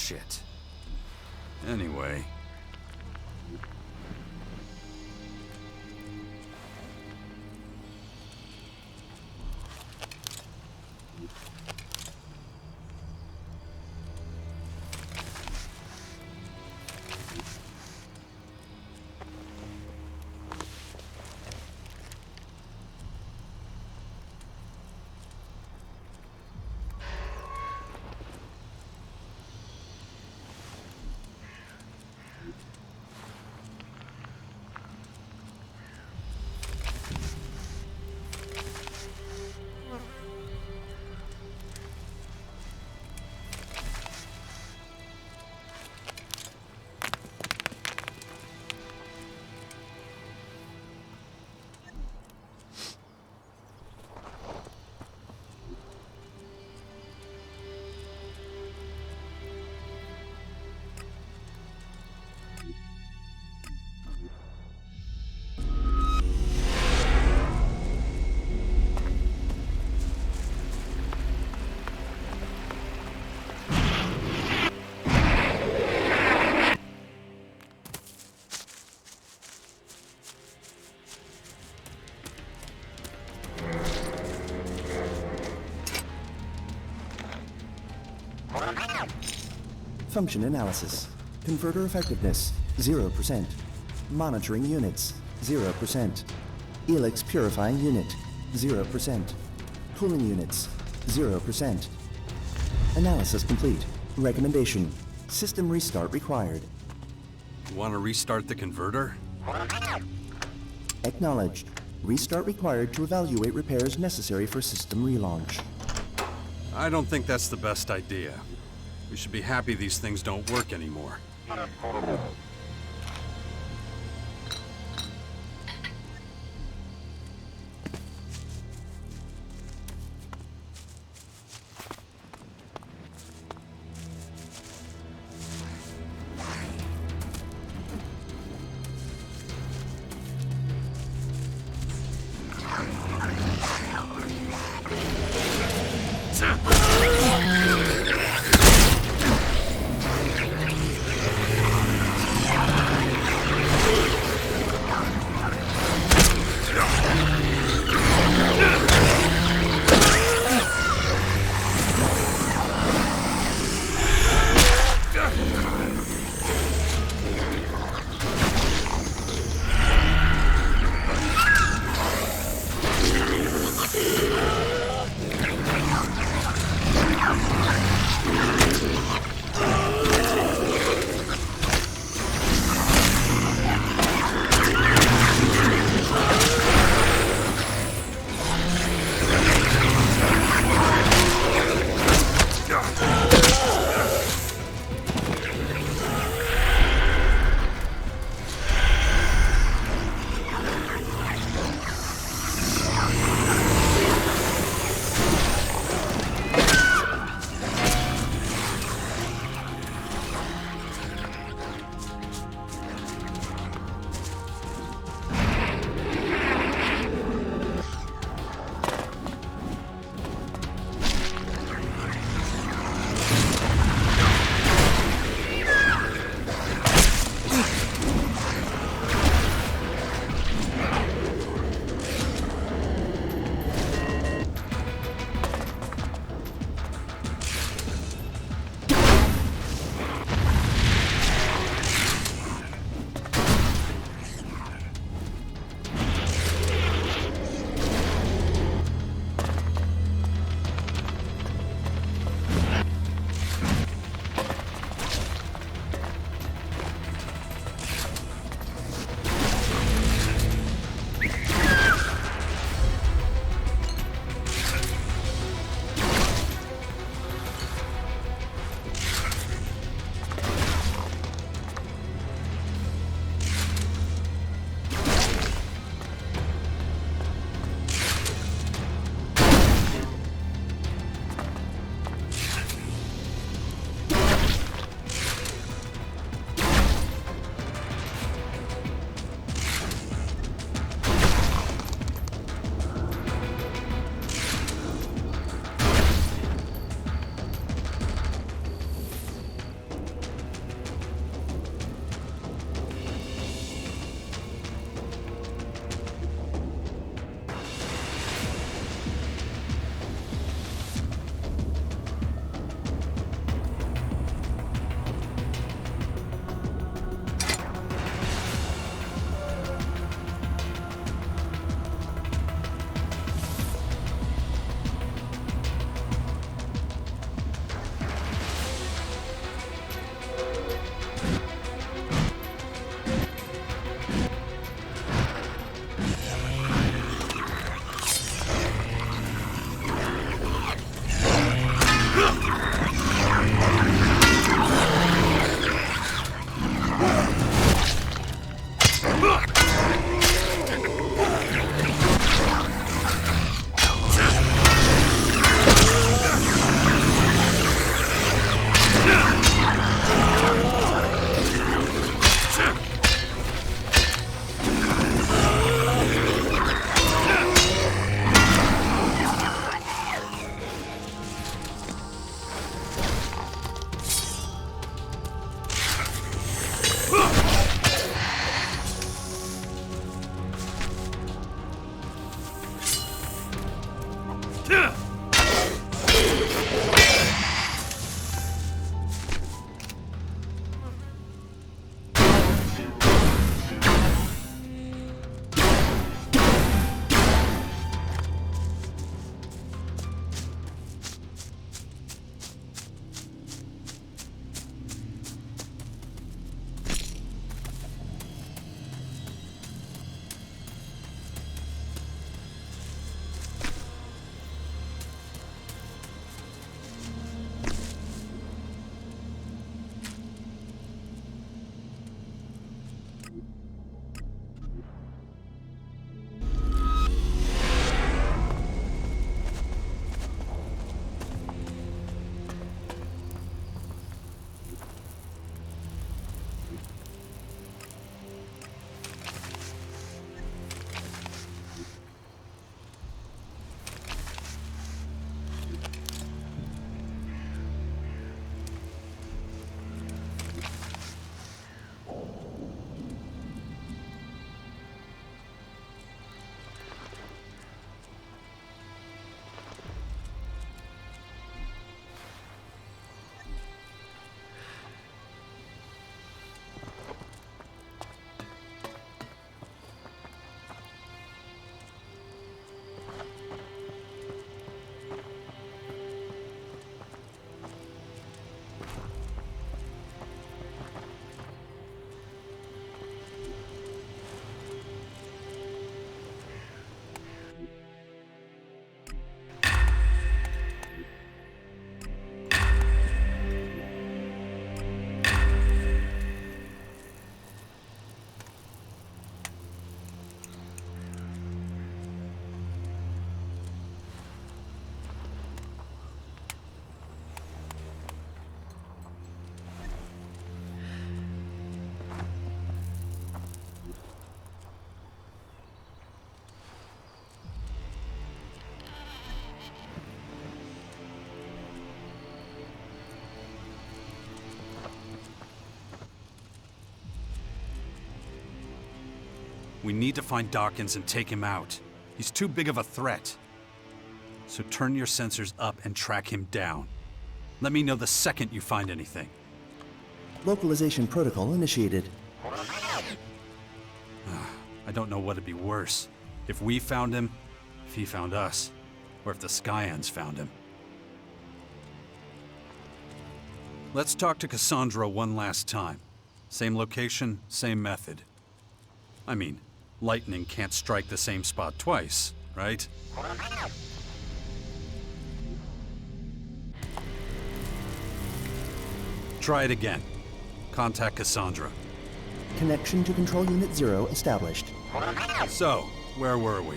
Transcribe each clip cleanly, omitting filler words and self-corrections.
Bullshit. Anyway. Function analysis. Converter effectiveness, 0%. Monitoring units, 0%. Elex purifying unit, 0%. Cooling units, 0%. Analysis complete. Recommendation. System restart required. You want to restart the converter? Acknowledged. Restart required to evaluate repairs necessary for system relaunch. I don't think that's the best idea. We should be happy these things don't work anymore. We need to find Dawkins and take him out. He's too big of a threat. So turn your sensors up and track him down. Let me know the second you find anything. Localization protocol initiated. I don't know what'd be worse. If we found him, if he found us, or if the Skyans found him. Let's talk to Cassandra one last time. Same location, same method. I mean, lightning can't strike the same spot twice, right? Try it again. Contact Cassandra. Connection to Control Unit 0 established. So, where were we?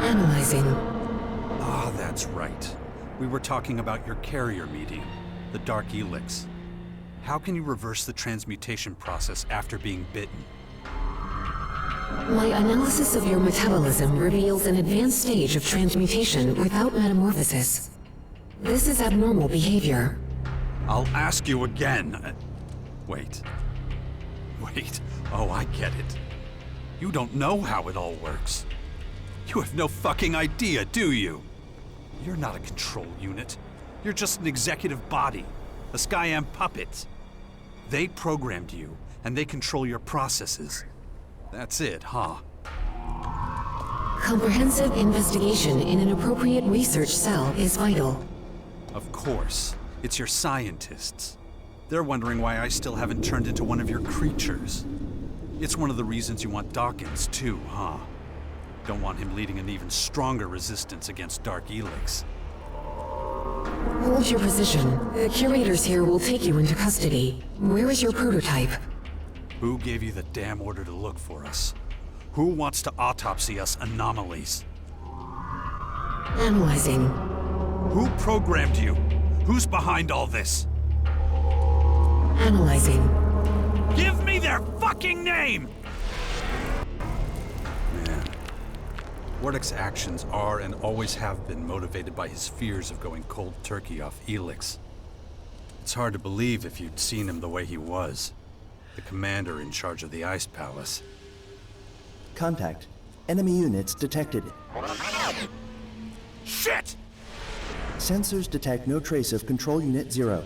Analyzing. Ah, that's right. We were talking about your carrier medium, the Dark Elex. How can you reverse the transmutation process after being bitten? My analysis of your metabolism reveals an advanced stage of transmutation without metamorphosis. This is abnormal behavior. I'll ask you again. Wait. Oh, I get it. You don't know how it all works. You have no fucking idea, do you? You're not a control unit. You're just an executive body, a Skyam puppet. They programmed you, and they control your processes. That's it, huh? Comprehensive investigation in an appropriate research cell is vital. Of course. It's your scientists. They're wondering why I still haven't turned into one of your creatures. It's one of the reasons you want Dawkins, too, huh? Don't want him leading an even stronger resistance against Dark Elex. Hold your position. The curators here will take you into custody. Where is your prototype? Who gave you the damn order to look for us? Who wants to autopsy us anomalies? Analyzing. Who programmed you? Who's behind all this? Analyzing. Give me their fucking name! Man. Wardek's actions are and always have been motivated by his fears of going cold turkey off Elex. It's hard to believe if you'd seen him the way he was. The commander in charge of the Ice Palace. Contact. Enemy units detected. Shit! Sensors detect no trace of Control Unit 0.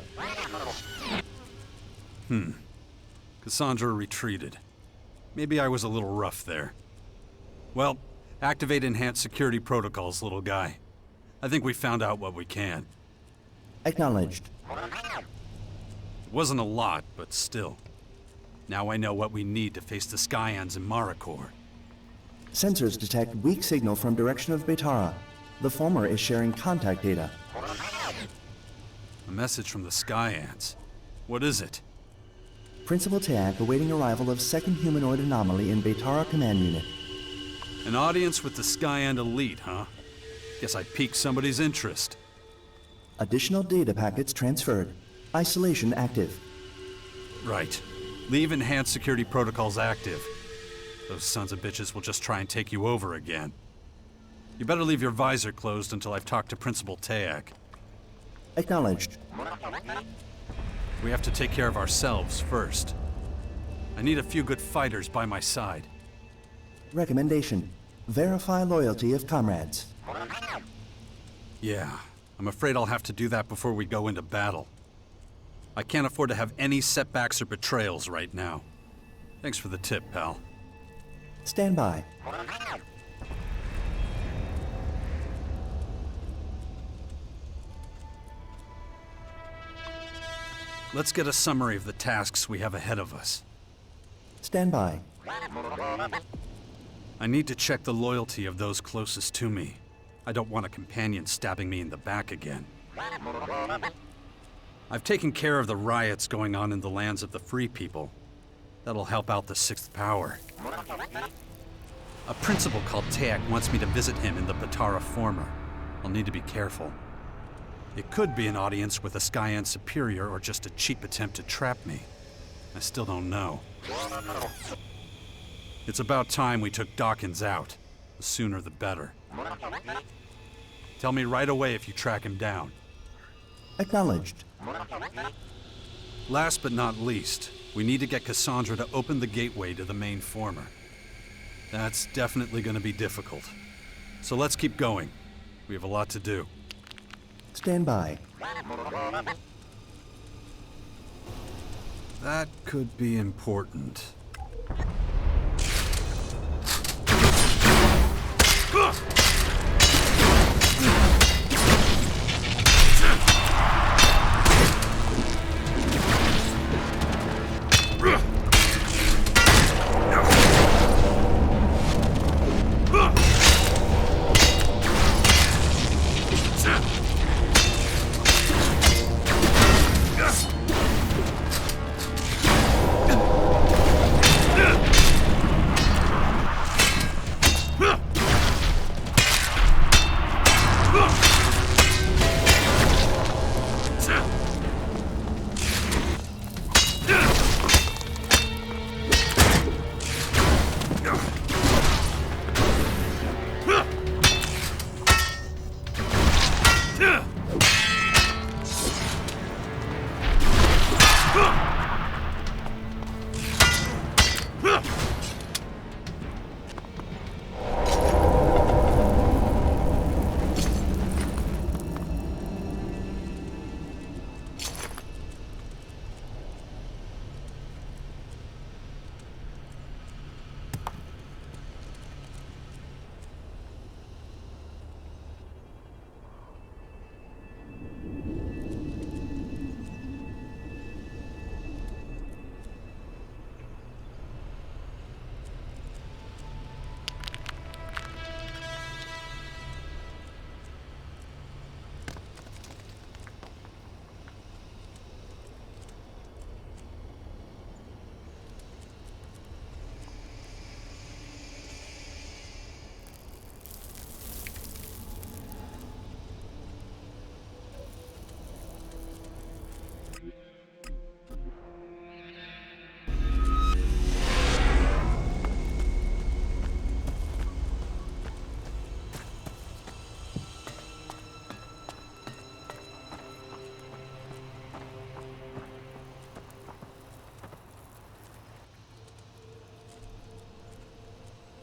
Cassandra retreated. Maybe I was a little rough there. Well, activate enhanced security protocols, little guy. I think we found out what we can. Acknowledged. It wasn't a lot, but still. Now I know what we need to face the Skyans in Marikor. Sensors detect weak signal from direction of Betara. The former is sharing contact data. A message from the Skyans. What is it? Principal Teak awaiting arrival of second humanoid anomaly in Betara Command Unit. An audience with the Skyan elite, huh? Guess I piqued somebody's interest. Additional data packets transferred. Isolation active. Right. Leave enhanced security protocols active. Those sons of bitches will just try and take you over again. You better leave your visor closed until I've talked to Principal Teak. Acknowledged. We have to take care of ourselves first. I need a few good fighters by my side. Recommendation. Verify loyalty of comrades. Yeah, I'm afraid I'll have to do that before we go into battle. I can't afford to have any setbacks or betrayals right now. Thanks for the tip, pal. Stand by. Let's get a summary of the tasks we have ahead of us. Stand by. I need to check the loyalty of those closest to me. I don't want a companion stabbing me in the back again. I've taken care of the riots going on in the lands of the Free People. That'll help out the Sixth Power. A principal called Teak wants me to visit him in the Betara Former. I'll need to be careful. It could be an audience with a Skyan superior or just a cheap attempt to trap me. I still don't know. It's about time we took Dawkins out. The sooner the better. Tell me right away if you track him down. Acknowledged. Last but not least, we need to get Cassandra to open the gateway to the main former. That's definitely going to be difficult. So let's keep going. We have a lot to do. Stand by. That could be important.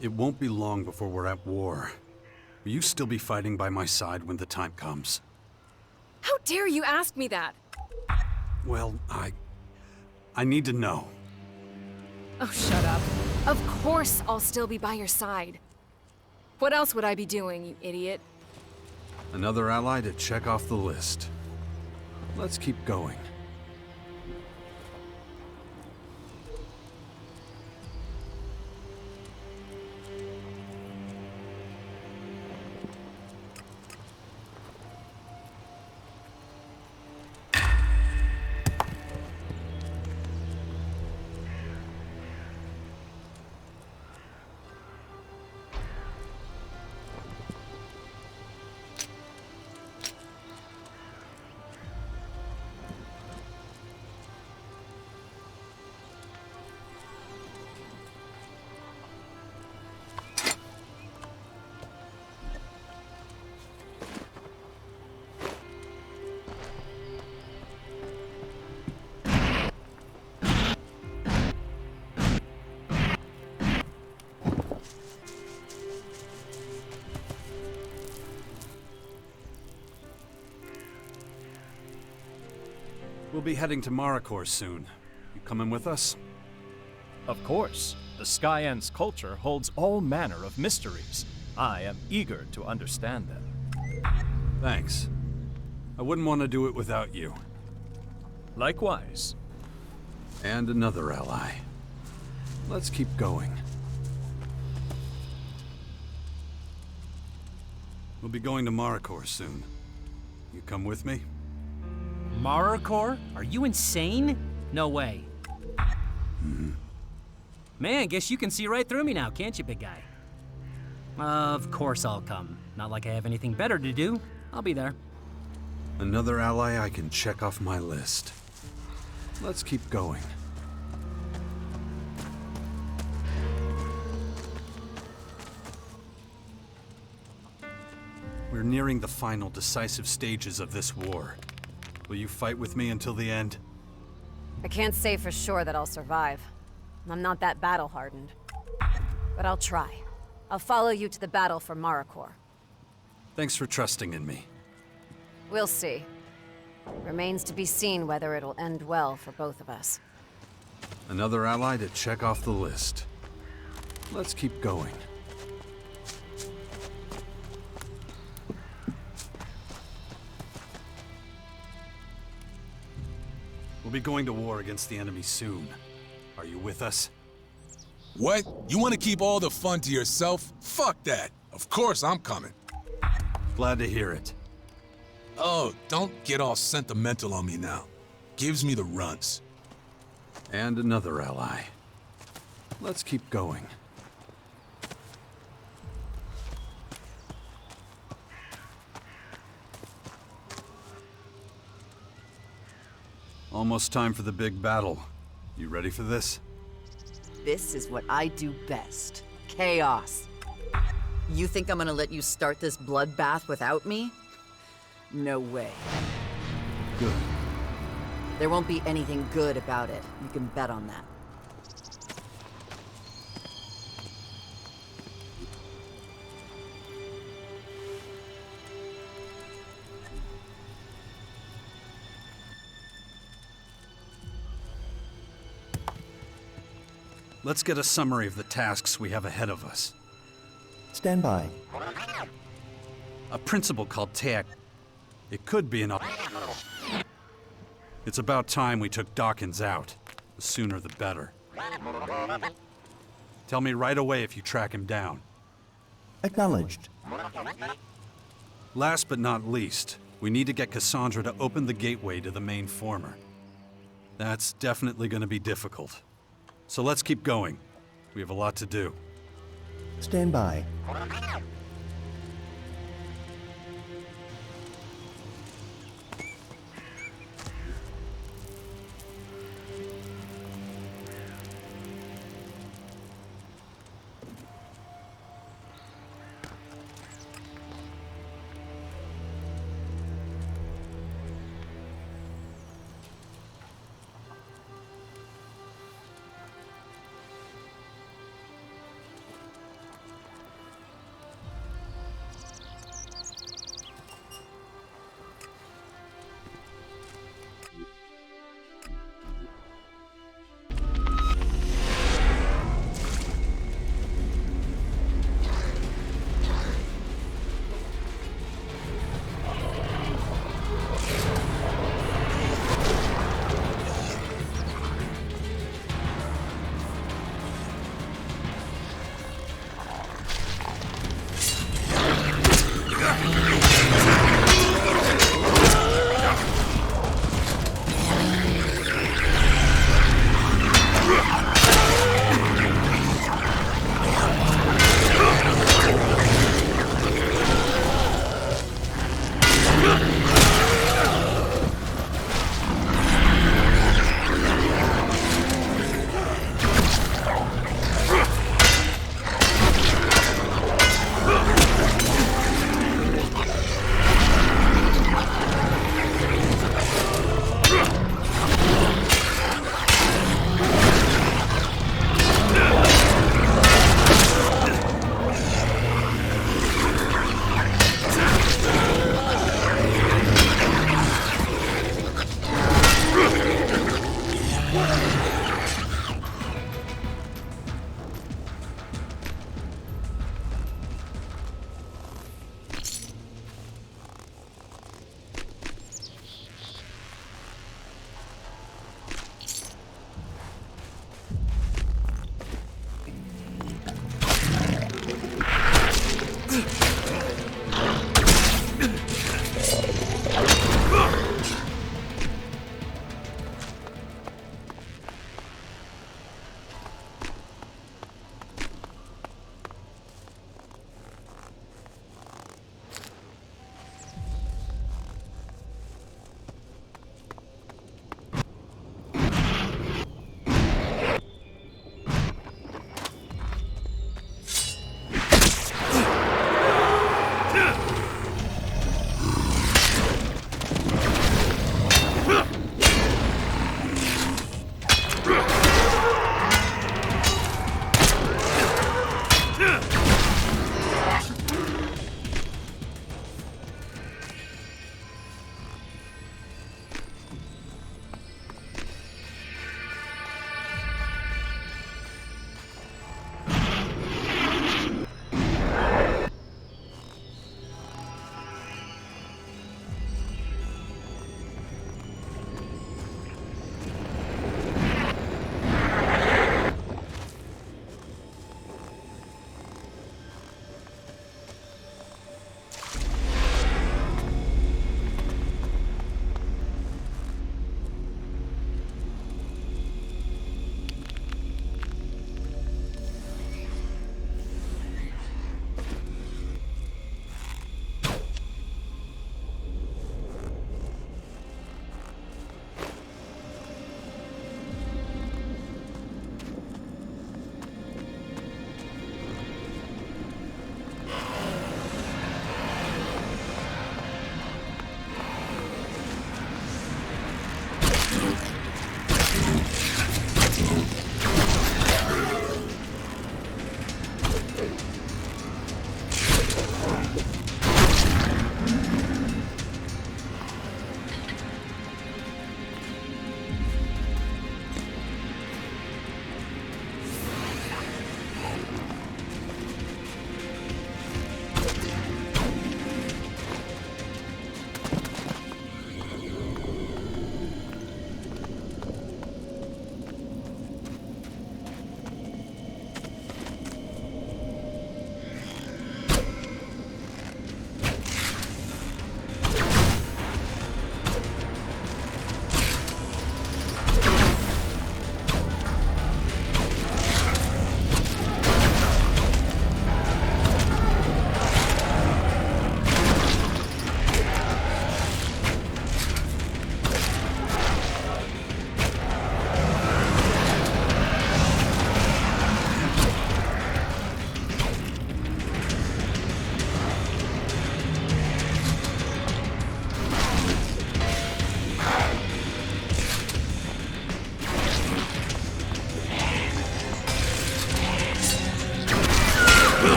It won't be long before we're at war. Will you still be fighting by my side when the time comes? How dare you ask me that? Well, I need to know. Oh, shut up. Of course I'll still be by your side. What else would I be doing, you idiot? Another ally to check off the list. Let's keep going. We'll be heading to Maricor soon. You coming with us? Of course. The Skyend's culture holds all manner of mysteries. I am eager to understand them. Thanks. I wouldn't want to do it without you. Likewise. And another ally. Let's keep going. We'll be going to Maricor soon. You come with me? Maricor? Are you insane? No way. Man, guess you can see right through me now, can't you, big guy? Of course I'll come. Not like I have anything better to do. I'll be there. Another ally I can check off my list. Let's keep going. We're nearing the final decisive stages of this war. Will you fight with me until the end? I can't say for sure that I'll survive. I'm not that battle-hardened. But I'll try. I'll follow you to the battle for Maricor. Thanks for trusting in me. We'll see. Remains to be seen whether it'll end well for both of us. Another ally to check off the list. Let's keep going. We'll be going to war against the enemy soon. Are you with us? What? You want to keep all the fun to yourself? Fuck that. Of course I'm coming. Glad to hear it. Oh, don't get all sentimental on me now. Gives me the runs. And another ally. Let's keep going. Almost time for the big battle. You ready for this? This is what I do best. Chaos. You think I'm gonna let you start this bloodbath without me? No way. Good. There won't be anything good about it. You can bet on that. Let's get a summary of the tasks we have ahead of us. Stand by. A principle called TAC. It could be an... It's about time we took Dawkins out. The sooner the better. Tell me right away if you track him down. Acknowledged. Last but not least, we need to get Cassandra to open the gateway to the main former. That's definitely going to be difficult. So let's keep going. We have a lot to do. Stand by.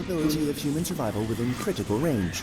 probability of human survival within critical range.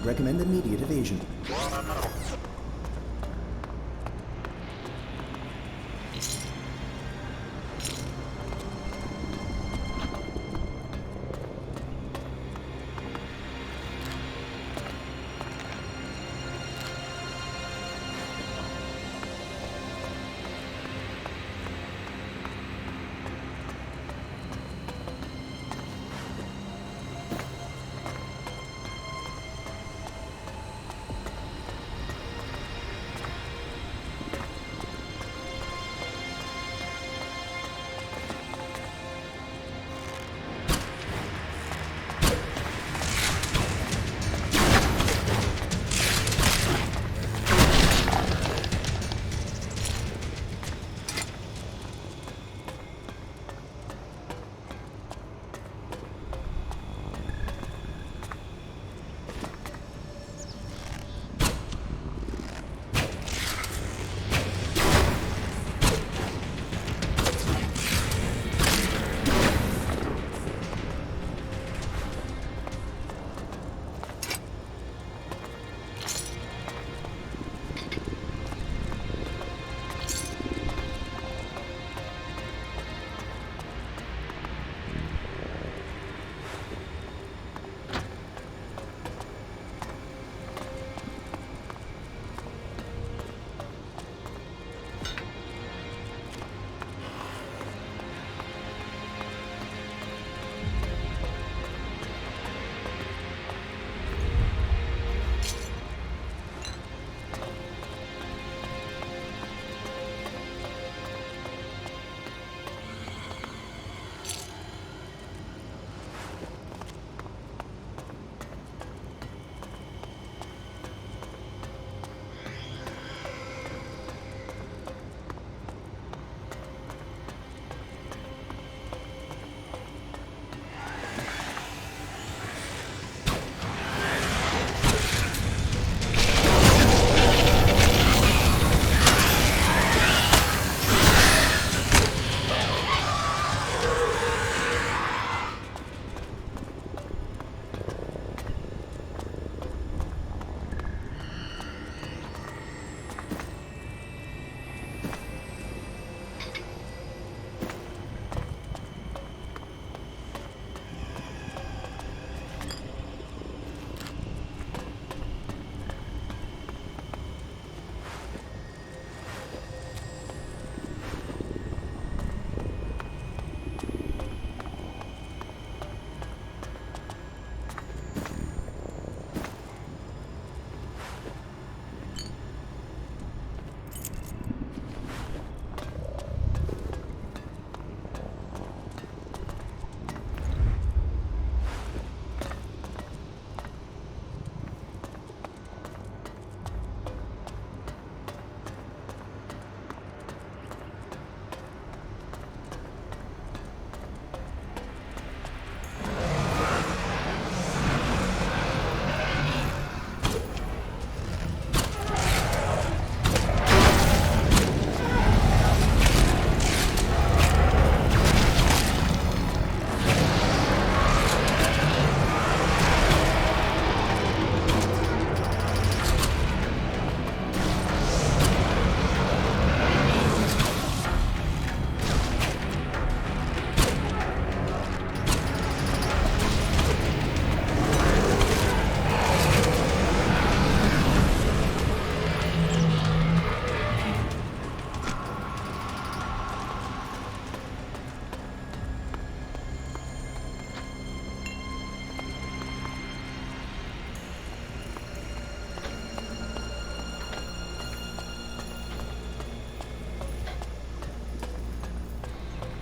Recommend immediate evasion.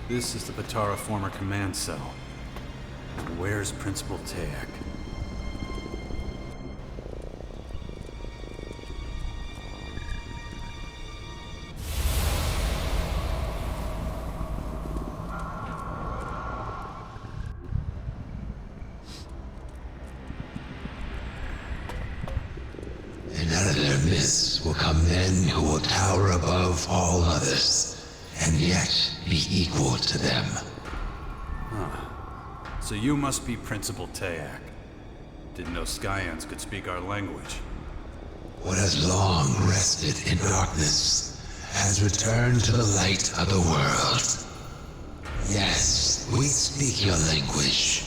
This is the Batara former command cell. Where's Principal Tayak? And out of their midst will come men who will tower above all others, and yet be equal to them. So you must be Principal Tayak. Didn't know Skyans could speak our language. What has long rested in darkness has returned to the light of the world. Yes, we speak your language.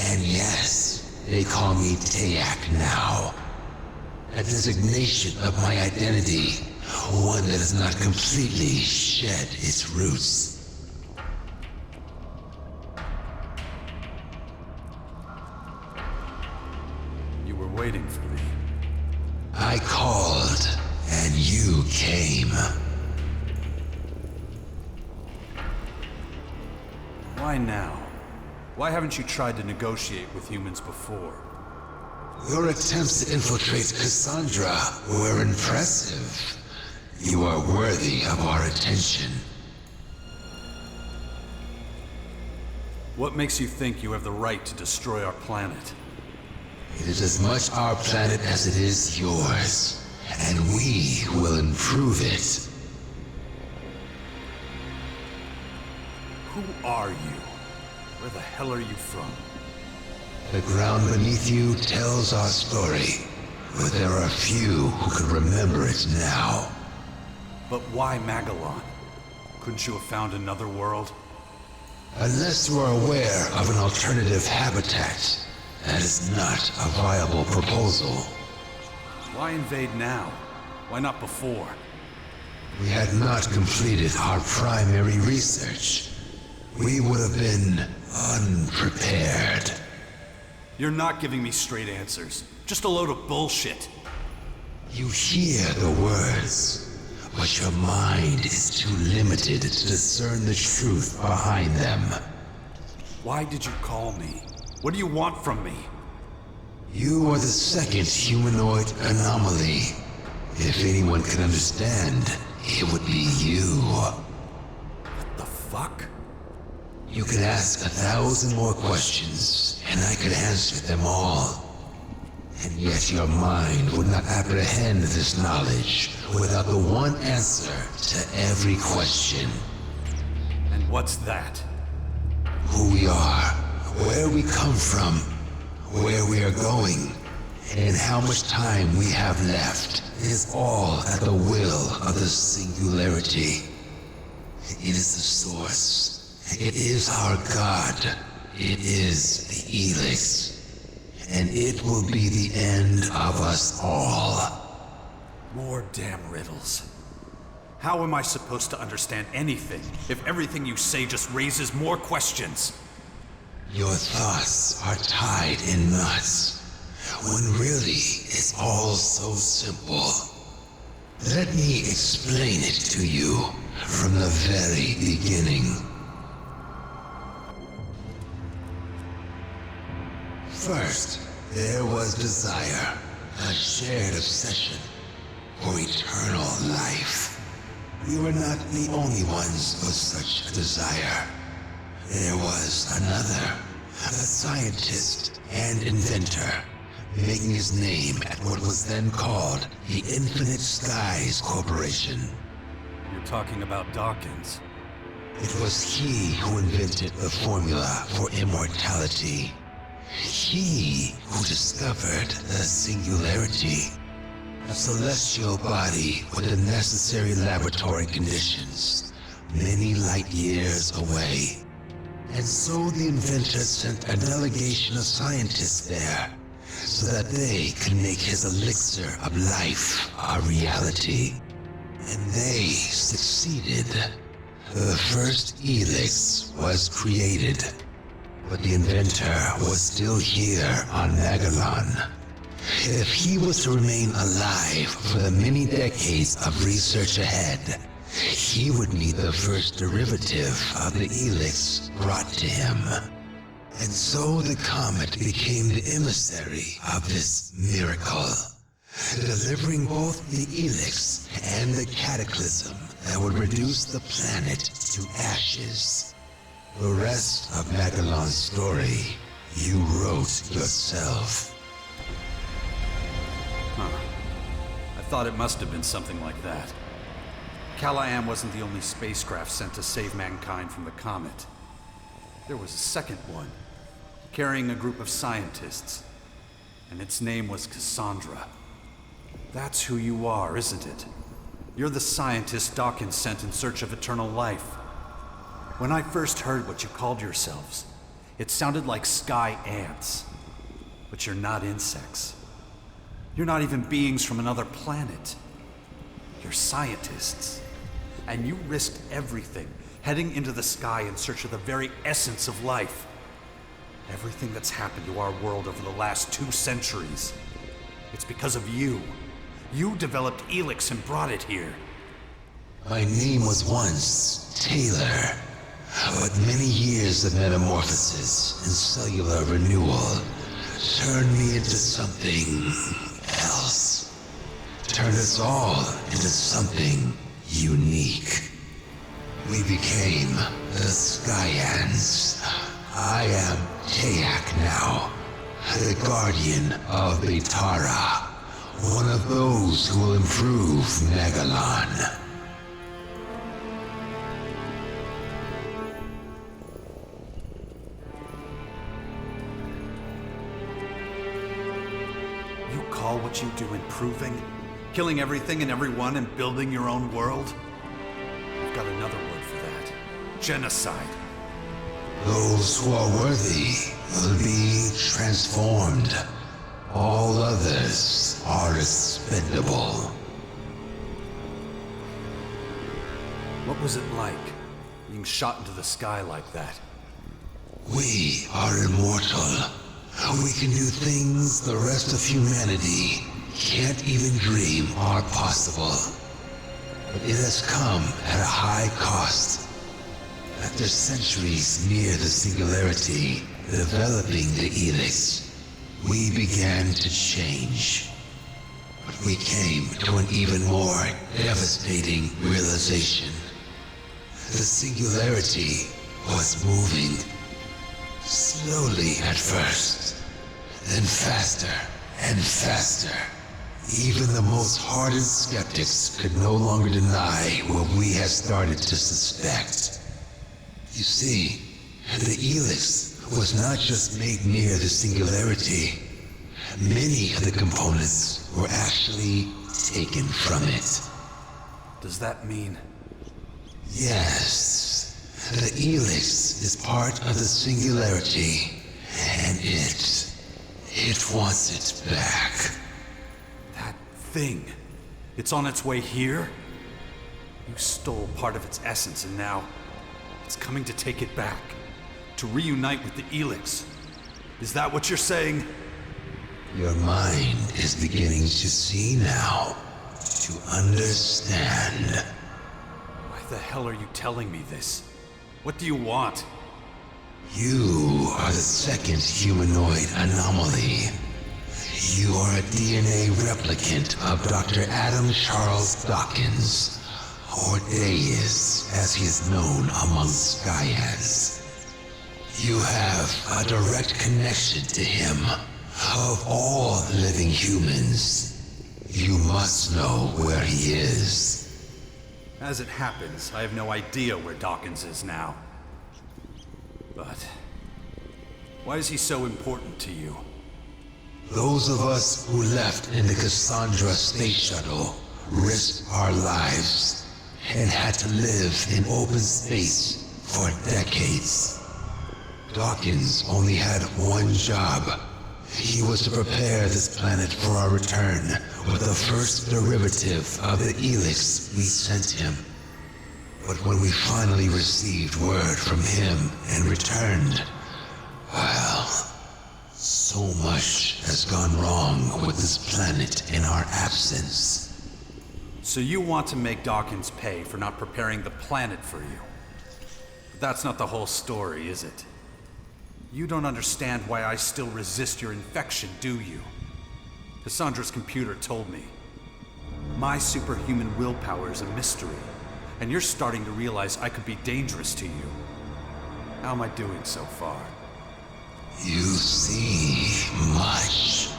And yes, they call me Teyak now. A designation of my identity, one that has not completely shed its roots. You were waiting for me. I called, and you came. Why now? Why haven't you tried to negotiate with humans before? Your attempts to infiltrate Cassandra were impressive. You are worthy of our attention. What makes you think you have the right to destroy our planet? It is as much our planet as it is yours, and we will improve it. Who are you? Where the hell are you from? The ground beneath you tells our story, but there are few who can remember it now. But why Magellan? Couldn't you have found another world? Unless you are aware of an alternative habitat, that is not a viable proposal. Why invade now? Why not before? We had not completed our primary research. We would have been unprepared. You're not giving me straight answers. Just a load of bullshit. You hear the words, but your mind is too limited to discern the truth behind them. Why did you call me? What do you want from me? You are the second humanoid anomaly. If anyone can understand, it would be you. What the fuck? You can ask 1,000 more questions, and I could answer them all. And yet your mind would not apprehend this knowledge without the one answer to every question. And what's that? Who we are, where we come from, where we are going, and how much time we have left is all at the will of the singularity. It is the source. It is our God. It is the Elex. And it will be the end of us all. More damn riddles. How am I supposed to understand anything if everything you say just raises more questions? Your thoughts are tied in knots, when really it's all so simple. Let me explain it to you from the very beginning. First, there was desire, a shared obsession for eternal life. We were not the only ones with such a desire. There was another, a scientist and inventor, making his name at what was then called the Infinite Skies Corporation. You're talking about Dawkins. It was he who invented the formula for immortality. He who discovered the singularity, a celestial body with the necessary laboratory conditions, many light years away. And so the inventor sent a delegation of scientists there, so that they could make his elixir of life a reality. And they succeeded. The first Elex was created. But the inventor was still here on Magellan. If he was to remain alive for the many decades of research ahead, he would need the first derivative of the Elex brought to him. And so the comet became the emissary of this miracle, delivering both the Elex and the cataclysm that would reduce the planet to ashes. The rest of Magellan's story, you wrote yourself. Huh. I thought it must have been something like that. Callahan wasn't the only spacecraft sent to save mankind from the comet. There was a second one, carrying a group of scientists. and its name was Cassandra. That's who you are, isn't it? You're the scientist Dawkins sent in search of eternal life. When I first heard what you called yourselves, it sounded like sky ants. But you're not insects. You're not even beings from another planet. You're scientists. And you risked everything, heading into the sky in search of the very essence of life. Everything that's happened to our world over the last 2 centuries. It's because of you. You developed Elex and brought it here. My name was once Taylor, but many years of metamorphosis and cellular renewal turned me into something else. Turned us all into something unique. We became the Skyans. I am Tayak now, the guardian of Betara, one of those who will improve Megalon. You call what you do improving? Killing everything and everyone and building your own world? I've got another word for that. Genocide. Those who are worthy will be transformed. All others are expendable. What was it like, being shot into the sky like that? We are immortal. We can do things the rest of humanity can't even dream are possible. But it has come at a high cost. After centuries near the singularity, developing the Elex, we began to change. But we came to an even more devastating realization. The singularity was moving. Slowly at first, then faster and faster. Even the most hardened skeptics could no longer deny what we had started to suspect. You see, the Elex was not just made near the singularity. Many of the components were actually taken from it. Does that mean? Yes. The Elex is part of the singularity, and it wants it back. That thing. It's on its way here? You stole part of its essence and now it's coming to take it back. To reunite with the Elex. Is that what you're saying? Your mind is beginning to see now. To understand. Why the hell are you telling me this? What do you want? You are the second humanoid anomaly. You are a DNA replicant of Dr. Adam Charles Dawkins, or Deus, as he is known among Skyans. You have a direct connection to him. Of all living humans, you must know where he is. As it happens, I have no idea where Dawkins is now. But why is he so important to you? Those of us who left in the Cassandra space shuttle risked our lives and had to live in open space for decades. Dawkins only had one job. He was to prepare this planet for our return with the first derivative of the Elex we sent him. But when we finally received word from him and returned, well, so much has gone wrong with this planet in our absence. So you want to make Dawkins pay for not preparing the planet for you. But that's not the whole story, is it? You don't understand why I still resist your infection, do you? Cassandra's computer told me. My superhuman willpower is a mystery, and you're starting to realize I could be dangerous to you. How am I doing so far? You see much.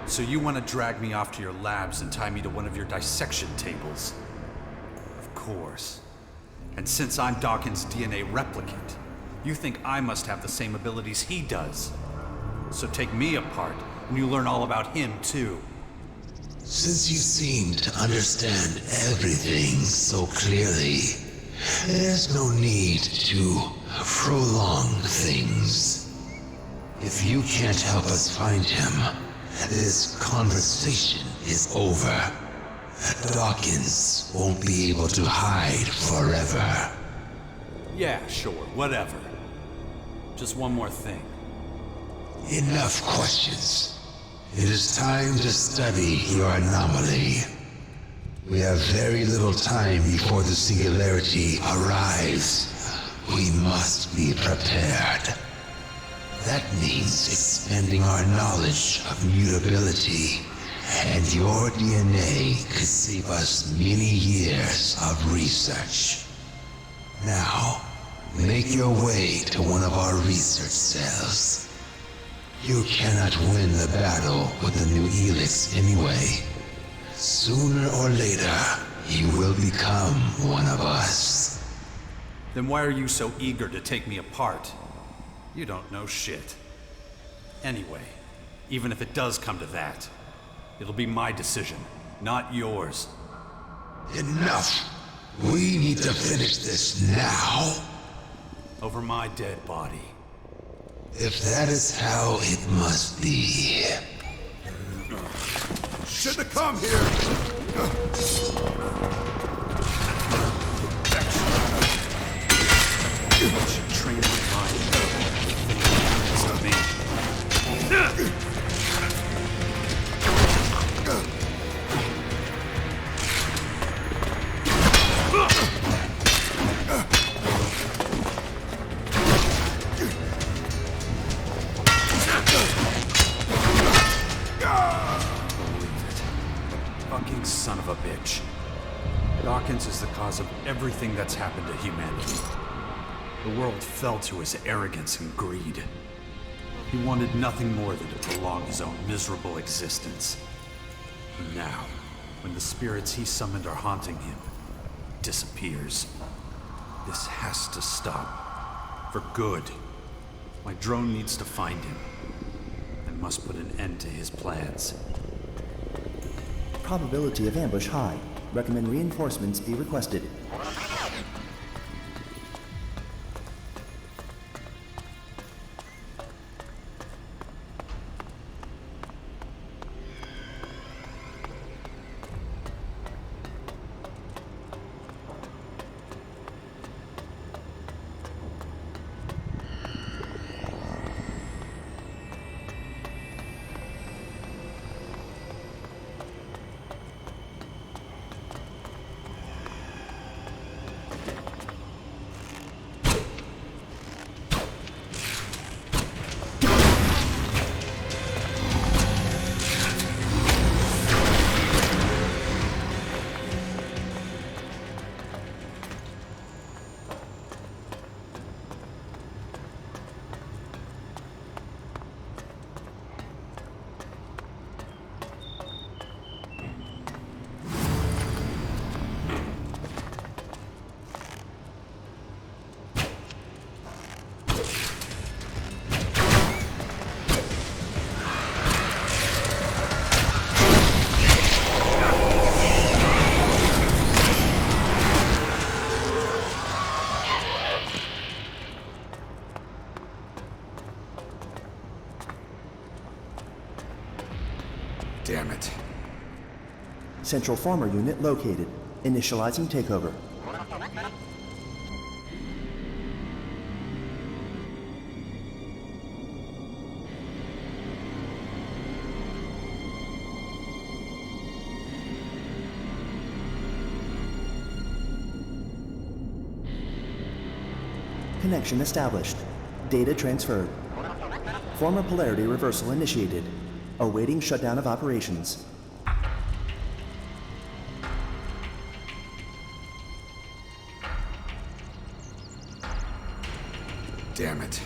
So you want to drag me off to your labs and tie me to one of your dissection tables? Of course. And since I'm Dawkins' DNA replicant, you think I must have the same abilities he does. So take me apart And you learn all about him, too. Since you seem to understand everything so clearly, there's no need to prolong things. If you can't help us find him, this conversation is over. Dawkins won't be able to hide forever. Yeah, sure, whatever. Just one more thing. Enough questions. It is time to study your anomaly. We have very little time before the singularity arrives. We must be prepared. That means expanding our knowledge of mutability, and your DNA could save us many years of research. Now, make your way to one of our research cells. You cannot win the battle with the new Elex anyway. Sooner or later, you will become one of us. Then why are you so eager to take me apart? You don't know shit. Anyway, even if it does come to that, it'll be my decision, not yours. Enough! We need to finish this now. Over my dead body. If that is how it must be. Shouldn't have come here! I should train my mind. It's not me. Fucking son of a bitch. Dawkins is the cause of everything that's happened to humanity. The world fell to his arrogance and greed. He wanted nothing more than to prolong his own miserable existence. And now, when the spirits he summoned are haunting him, he disappears. This has to stop. For good. My drone needs to find him. And must put an end to his plans. Probability of ambush high. Recommend reinforcements be requested. Damn it. Central Former Unit located. Initializing takeover. Connection established. Data transferred. Former polarity reversal initiated. Awaiting shutdown of operations. Damn it.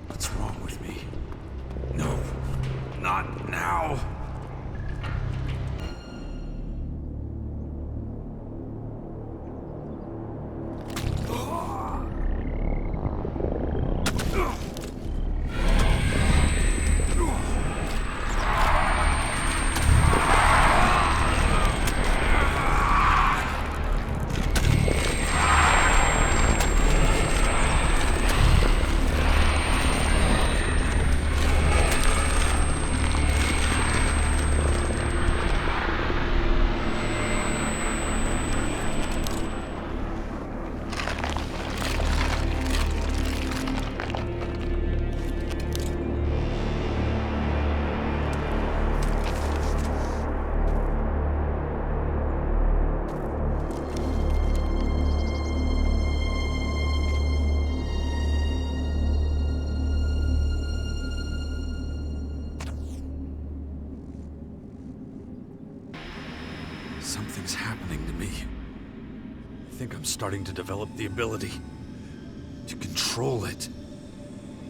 What's wrong with me? No. Not now. Something's happening to me. I think I'm starting to develop the ability to control it.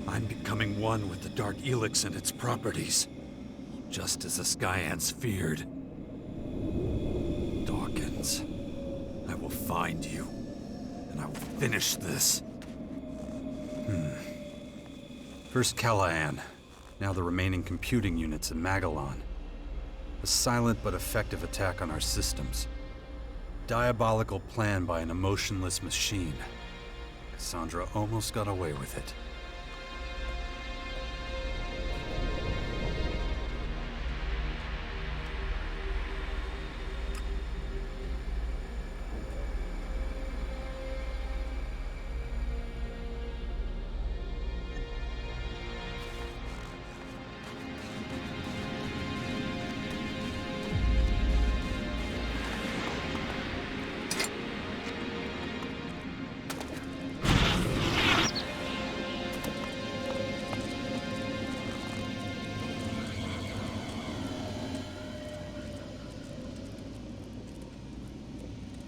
I'm becoming one with the Dark Elex and its properties, just as the Skyants feared. Dawkins, I will find you, and I will finish this. First Callahan, now the remaining computing units in Magellan. A silent but effective attack on our systems. Diabolical plan by an emotionless machine. Cassandra almost got away with it.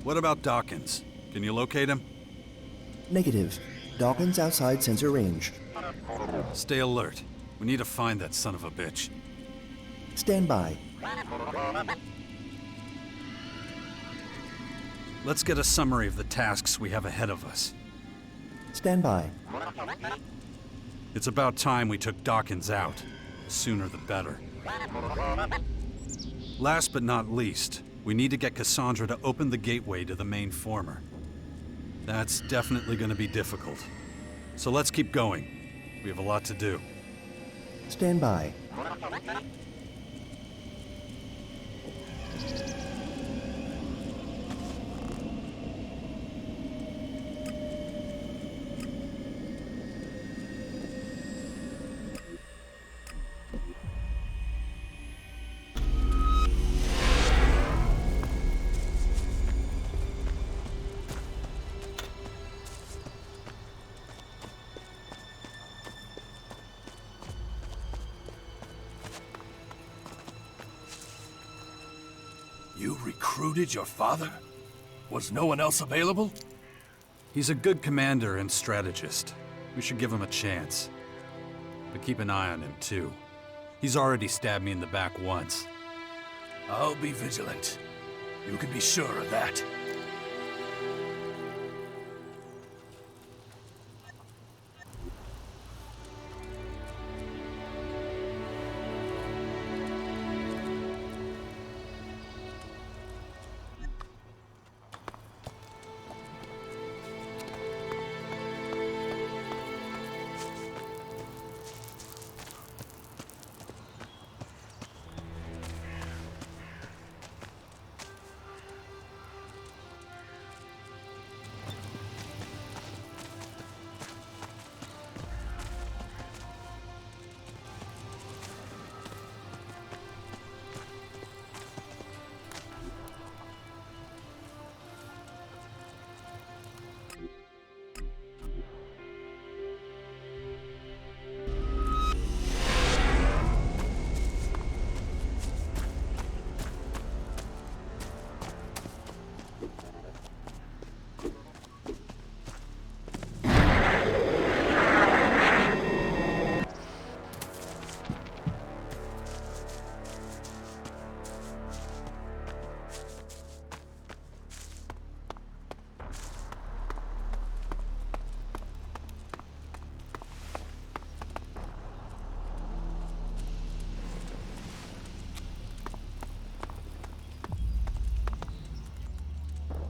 What about Dawkins? Can you locate him? Negative. Dawkins outside sensor range. Stay alert. We need to find that son of a bitch. Stand by. Let's get a summary of the tasks we have ahead of us. Stand by. It's about time we took Dawkins out. The sooner the better. Last but not least, we need to get Cassandra to open the gateway to the main former. That's definitely going to be difficult. So let's keep going. We have a lot to do. Stand by. You recruited your father? Was no one else available? He's a good commander and strategist. We should give him a chance. But keep an eye on him, too. He's already stabbed me in the back once. I'll be vigilant. You can be sure of that.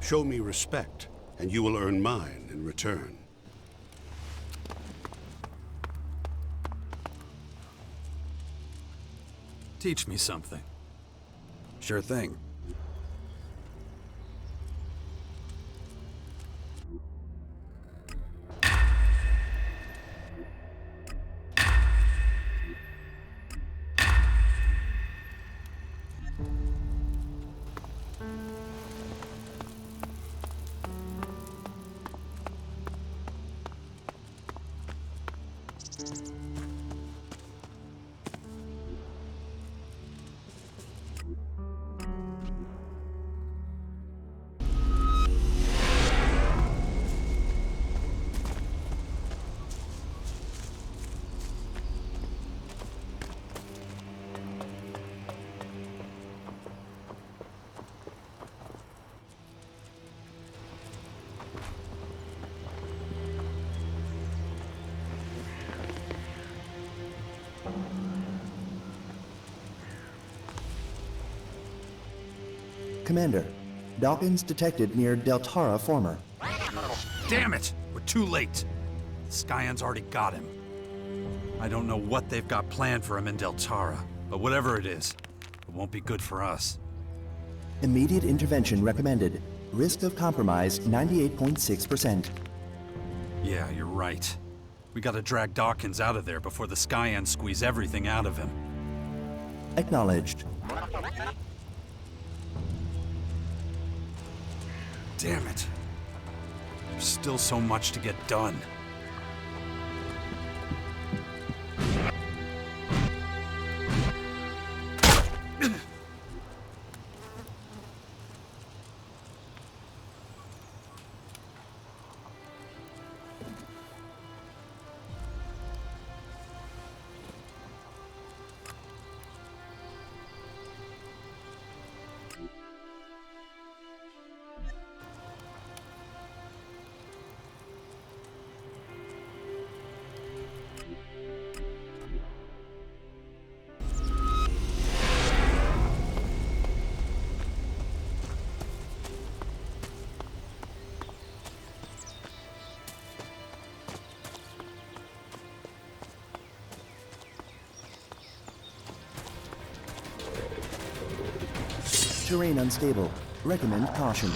Show me respect, and you will earn mine in return. Teach me something. Sure thing. Commander, Dawkins detected near Deltara Former. Damn it! We're too late. The Skyans already got him. I don't know what they've got planned for him in Deltara, but whatever it is, it won't be good for us. Immediate intervention recommended. Risk of compromise 98.6%. Yeah, you're right. We gotta drag Dawkins out of there before the Skyans squeeze everything out of him. Acknowledged. Damn it. There's still so much to get done. Terrain unstable. Recommend caution.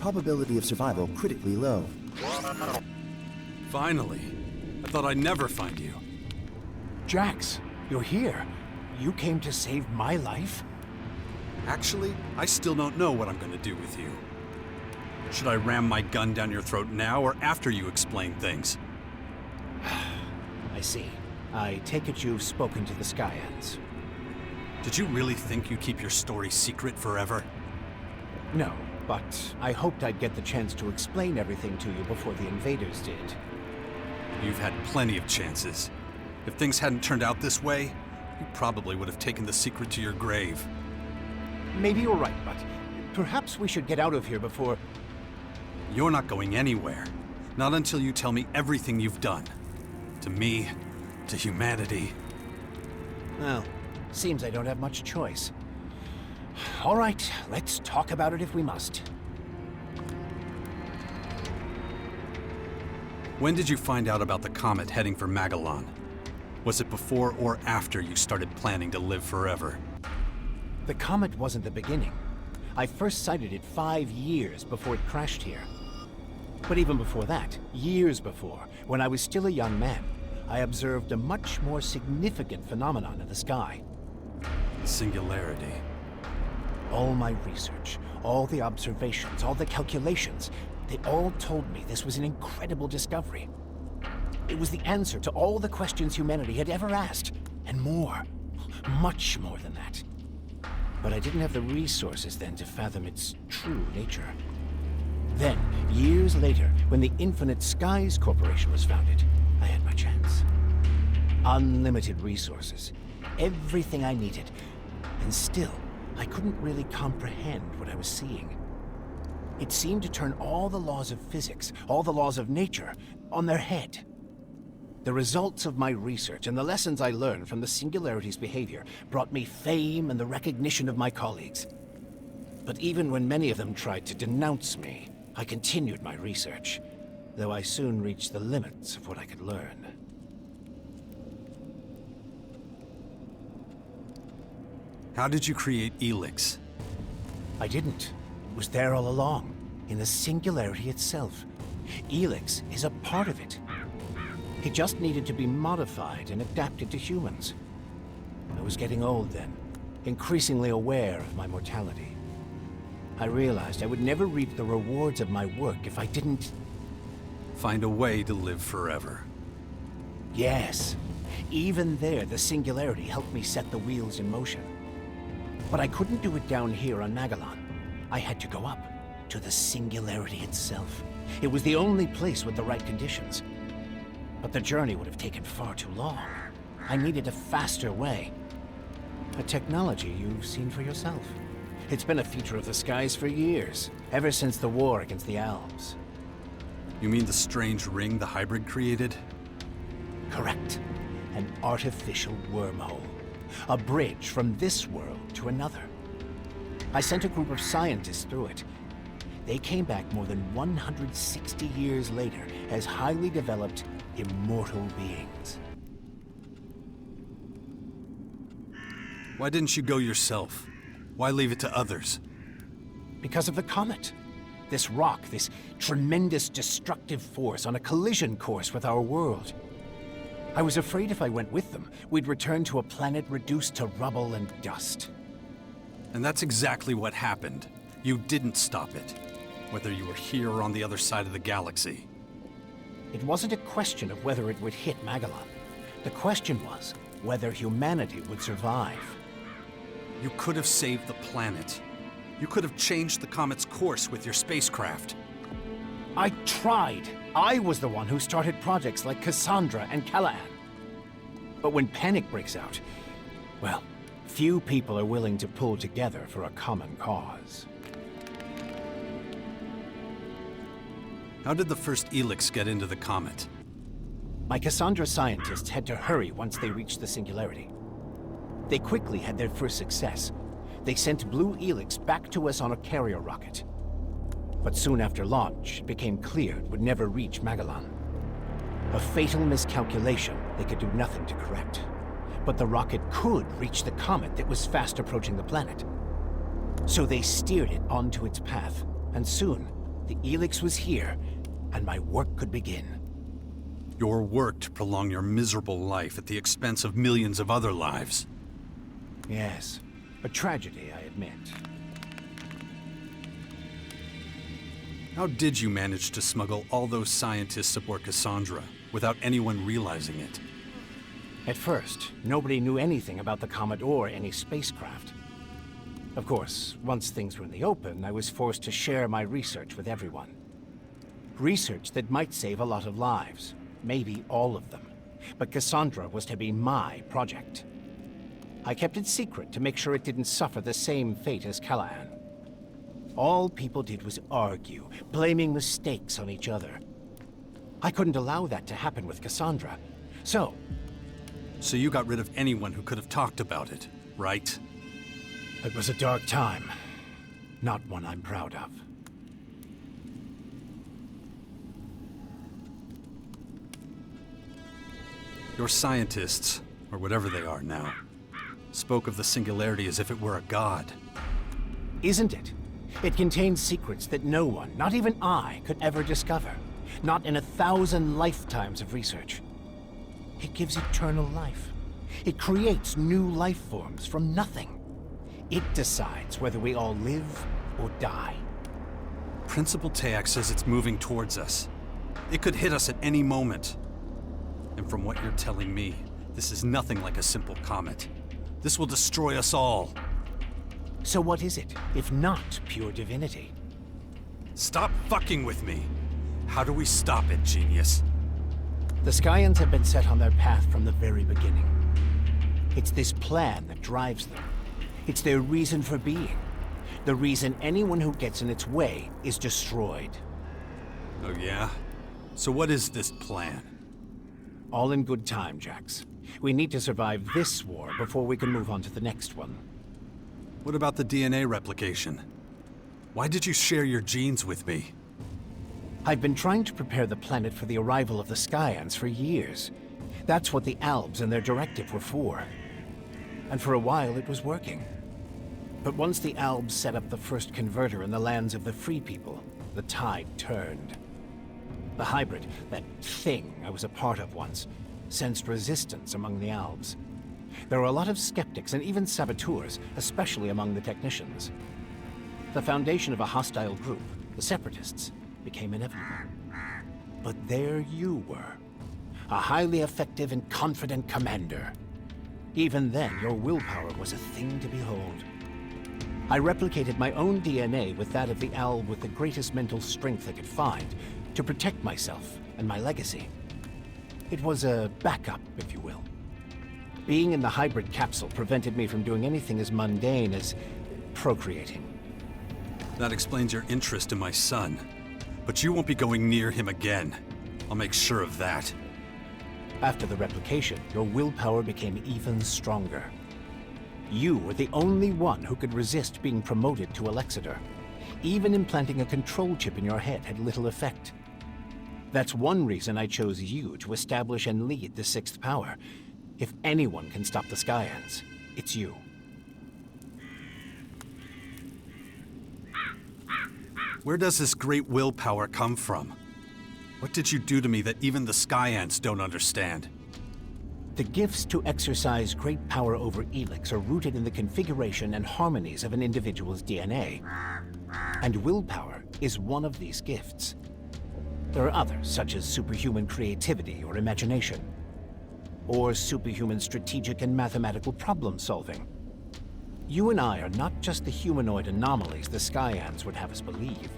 probability of survival critically low. Finally. I thought I'd never find you. Jax, you're here. You came to save my life? Actually, I still don't know what I'm gonna do with you. Should I ram my gun down your throat now or after you explain things? I see. I take it you've spoken to the Skyans. Did you really think you'd keep your story secret forever? No, but I hoped I'd get the chance to explain everything to you before the invaders did. You've had plenty of chances. If things hadn't turned out this way, you probably would have taken the secret to your grave. Maybe you're right, but perhaps we should get out of here before... You're not going anywhere. Not until you tell me everything you've done. To me, to humanity. Well, seems I don't have much choice. All right, let's talk about it if we must. When did you find out about the comet heading for Magellan? Was it before or after you started planning to live forever? The comet wasn't the beginning. I first sighted it 5 years before it crashed here. But even before that, years before, when I was still a young man, I observed a much more significant phenomenon in the sky. Singularity. All my research, all the observations, all the calculations, they all told me this was an incredible discovery. It was the answer to all the questions humanity had ever asked, and more. Much more than that. But I didn't have the resources then to fathom its true nature. Then, years later, when the Infinite Skies Corporation was founded, I had my chance. Unlimited resources. Everything I needed. And still, I couldn't really comprehend what I was seeing. It seemed to turn all the laws of physics, all the laws of nature, on their head. The results of my research and the lessons I learned from the Singularity's behavior brought me fame and the recognition of my colleagues. But even when many of them tried to denounce me, I continued my research, though I soon reached the limits of what I could learn. How did you create Elex? I didn't. It was there all along, in the Singularity itself. Elex is a part of it. It just needed to be modified and adapted to humans. I was getting old then, increasingly aware of my mortality. I realized I would never reap the rewards of my work if I didn't... Find a way to live forever. Yes. Even there, the Singularity helped me set the wheels in motion. But I couldn't do it down here on Magellan. I had to go up, to the Singularity itself. It was the only place with the right conditions. But the journey would have taken far too long. I needed a faster way. A technology you've seen for yourself. It's been a feature of the skies for years, ever since the war against the elves. You mean the strange ring the hybrid created? Correct. An artificial wormhole. A bridge from this world to another. I sent a group of scientists through it. They came back more than 160 years later as highly developed, immortal beings. Why didn't you go yourself? Why leave it to others? Because of the comet. This rock, this tremendous destructive force on a collision course with our world. I was afraid if I went with them, we'd return to a planet reduced to rubble and dust. And that's exactly what happened. You didn't stop it, whether you were here or on the other side of the galaxy. It wasn't a question of whether it would hit Magellan. The question was whether humanity would survive. You could have saved the planet. You could have changed the comet's course with your spacecraft. I tried. I was the one who started projects like Cassandra and Callahan. But when panic breaks out, well, few people are willing to pull together for a common cause. How did the first Elex get into the comet? My Cassandra scientists had to hurry once they reached the Singularity. They quickly had their first success. They sent Blue Elex back to us on a carrier rocket. But soon after launch, it became clear it would never reach Magellan. A fatal miscalculation they could do nothing to correct. But the rocket could reach the comet that was fast approaching the planet. So they steered it onto its path, and soon, the Elex was here, and my work could begin. Your work to prolong your miserable life at the expense of millions of other lives. Yes, a tragedy, I admit. How did you manage to smuggle all those scientists aboard Cassandra without anyone realizing it? At first, nobody knew anything about the comet or any spacecraft. Of course, once things were in the open, I was forced to share my research with everyone. Research that might save a lot of lives, maybe all of them. But Cassandra was to be my project. I kept it secret to make sure it didn't suffer the same fate as Callahan. All people did was argue, blaming mistakes on each other. I couldn't allow that to happen with Cassandra, so you got rid of anyone who could have talked about it, right? it was a dark time. Not one I'm proud of. Your scientists, or whatever they are now, spoke of the Singularity as if it were a god. Isn't it? It contains secrets that no one, not even I, could ever discover. Not in 1,000 lifetimes of research. It gives eternal life. It creates new life forms from nothing. It decides whether we all live or die. Principal Teac says it's moving towards us. It could hit us at any moment. And from what you're telling me, this is nothing like a simple comet. This will destroy us all. So what is it, if not pure divinity? Stop fucking with me! How do we stop it, genius? The Skyans have been set on their path from the very beginning. It's this plan that drives them. It's their reason for being. The reason anyone who gets in its way is destroyed. Oh yeah? So what is this plan? All in good time, Jax. We need to survive this war before we can move on to the next one. What about the DNA replication? Why did you share your genes with me? I've been trying to prepare the planet for the arrival of the Skyans for years. That's what the Albs and their directive were for. And for a while it was working. But once the Albs set up the first converter in the lands of the Free People, the tide turned. The hybrid, that thing I was a part of once, sensed resistance among the Albs. There were a lot of skeptics and even saboteurs, especially among the technicians. The foundation of a hostile group, the Separatists, became inevitable. But there you were, a highly effective and confident commander. Even then, your willpower was a thing to behold. I replicated my own DNA with that of the Alb with the greatest mental strength I could find to protect myself and my legacy. It was a backup, if you will. Being in the hybrid capsule prevented me from doing anything as mundane as procreating. That explains your interest in my son. But you won't be going near him again. I'll make sure of that. After the replication, your willpower became even stronger. You were the only one who could resist being promoted to Alexander. Even implanting a control chip in your head had little effect. That's one reason I chose you to establish and lead the Sixth Power. If anyone can stop the Skyans, it's you. Where does this great willpower come from? What did you do to me that even the Skyans don't understand? The gifts to exercise great power over Elex are rooted in the configuration and harmonies of an individual's DNA. And willpower is one of these gifts. There are others, such as superhuman creativity or imagination, or superhuman strategic and mathematical problem-solving. You and I are not just the humanoid anomalies the Skyans would have us believe.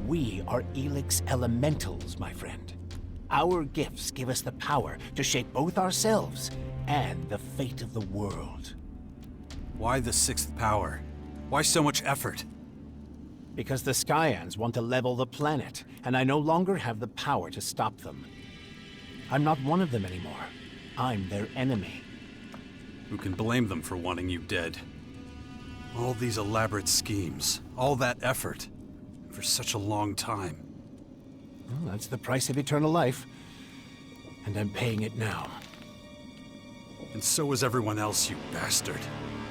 We are Elex elementals, my friend. Our gifts give us the power to shape both ourselves and the fate of the world. Why the Sixth Power? Why so much effort? Because the Skyans want to level the planet, and I no longer have the power to stop them. I'm not one of them anymore. I'm their enemy. Who can blame them for wanting you dead? All these elaborate schemes, all that effort, for such a long time. Well, that's the price of eternal life, and I'm paying it now. And so is everyone else, you bastard.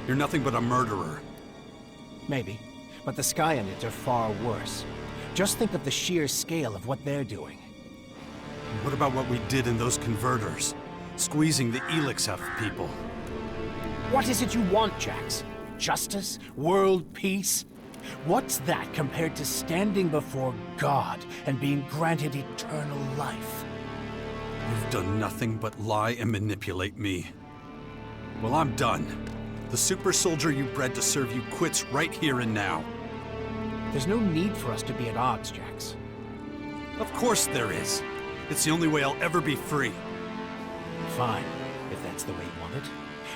You're nothing but a murderer. Maybe, but the Skyanids are far worse. Just think of the sheer scale of what they're doing. What about what we did in those converters? Squeezing the Elex out of people. What is it you want, Jax? Justice? World peace? What's that compared to standing before God and being granted eternal life? You've done nothing but lie and manipulate me. Well, I'm done. The super soldier you bred to serve you quits right here and now. There's no need for us to be at odds, Jax. Of course there is. It's the only way I'll ever be free. Fine, if that's the way you want it.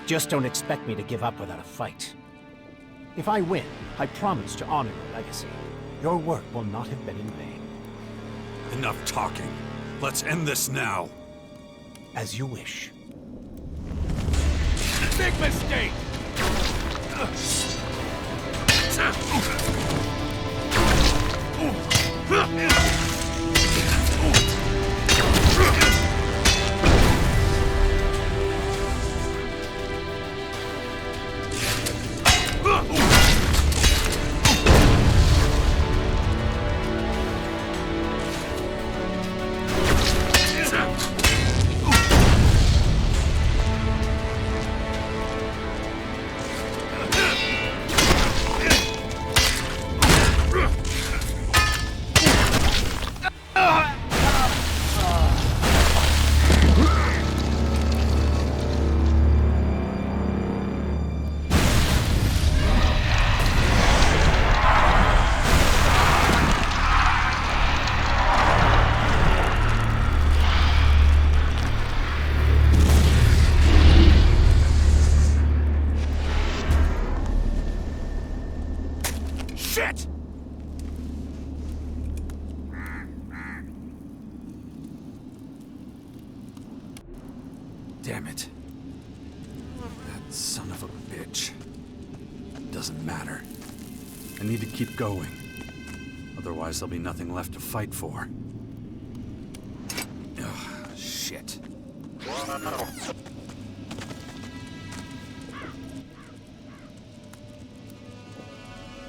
Just don't expect me to give up without a fight. If I win, I promise to honor your legacy. Your work will not have been in vain. Enough talking. Let's end this now. As you wish. Big mistake! Shit! Damn it. That son of a bitch. Doesn't matter. I need to keep going. Otherwise, there'll be nothing left to fight for. Ugh, shit.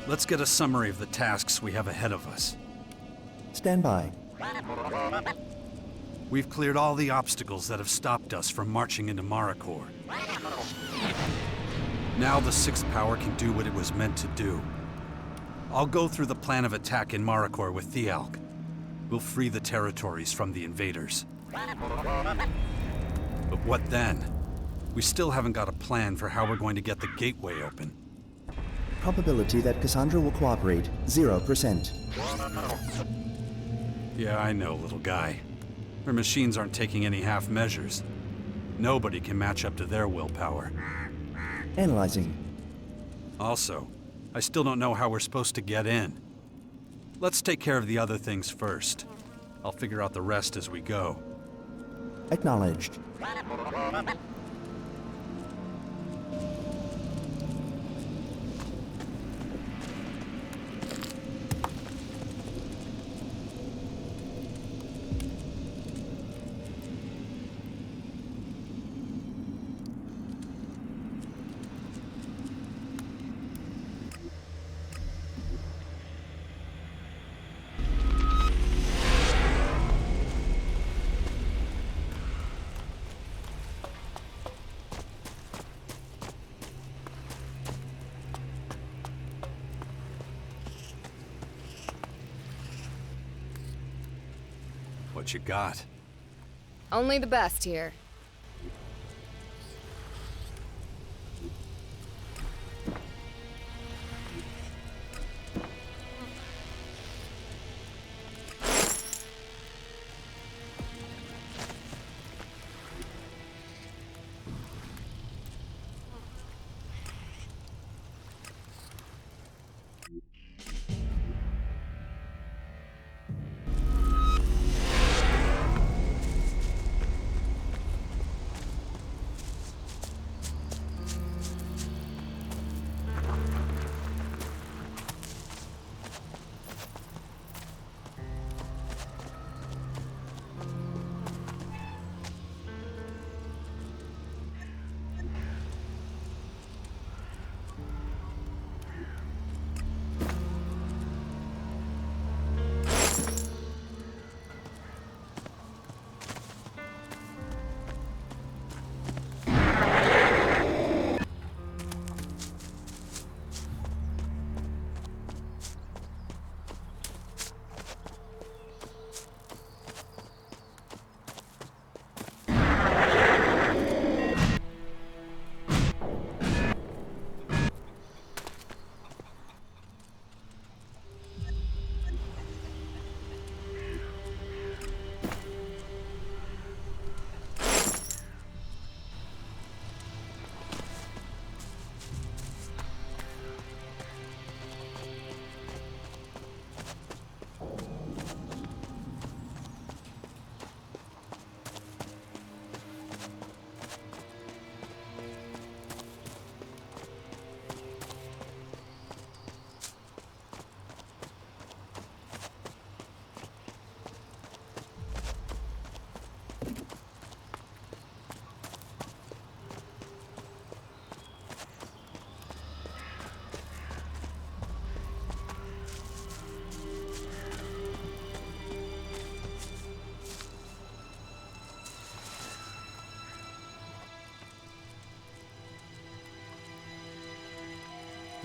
Let's get a summary of the tasks we have ahead of us. Stand by. We've cleared all the obstacles that have stopped us from marching into Maricor. Now the Sixth Power can do what it was meant to do. I'll go through the plan of attack in Maricor with Thialk. We'll free the territories from the invaders. But what then? We still haven't got a plan for how we're going to get the gateway open. Probability that Cassandra will cooperate, 0%. Yeah, I know, little guy. Her machines aren't taking any half measures. Nobody can match up to their willpower. Analyzing. Also, I still don't know how we're supposed to get in. Let's take care of the other things first. I'll figure out the rest as we go. Acknowledged. What you got? Only the best here.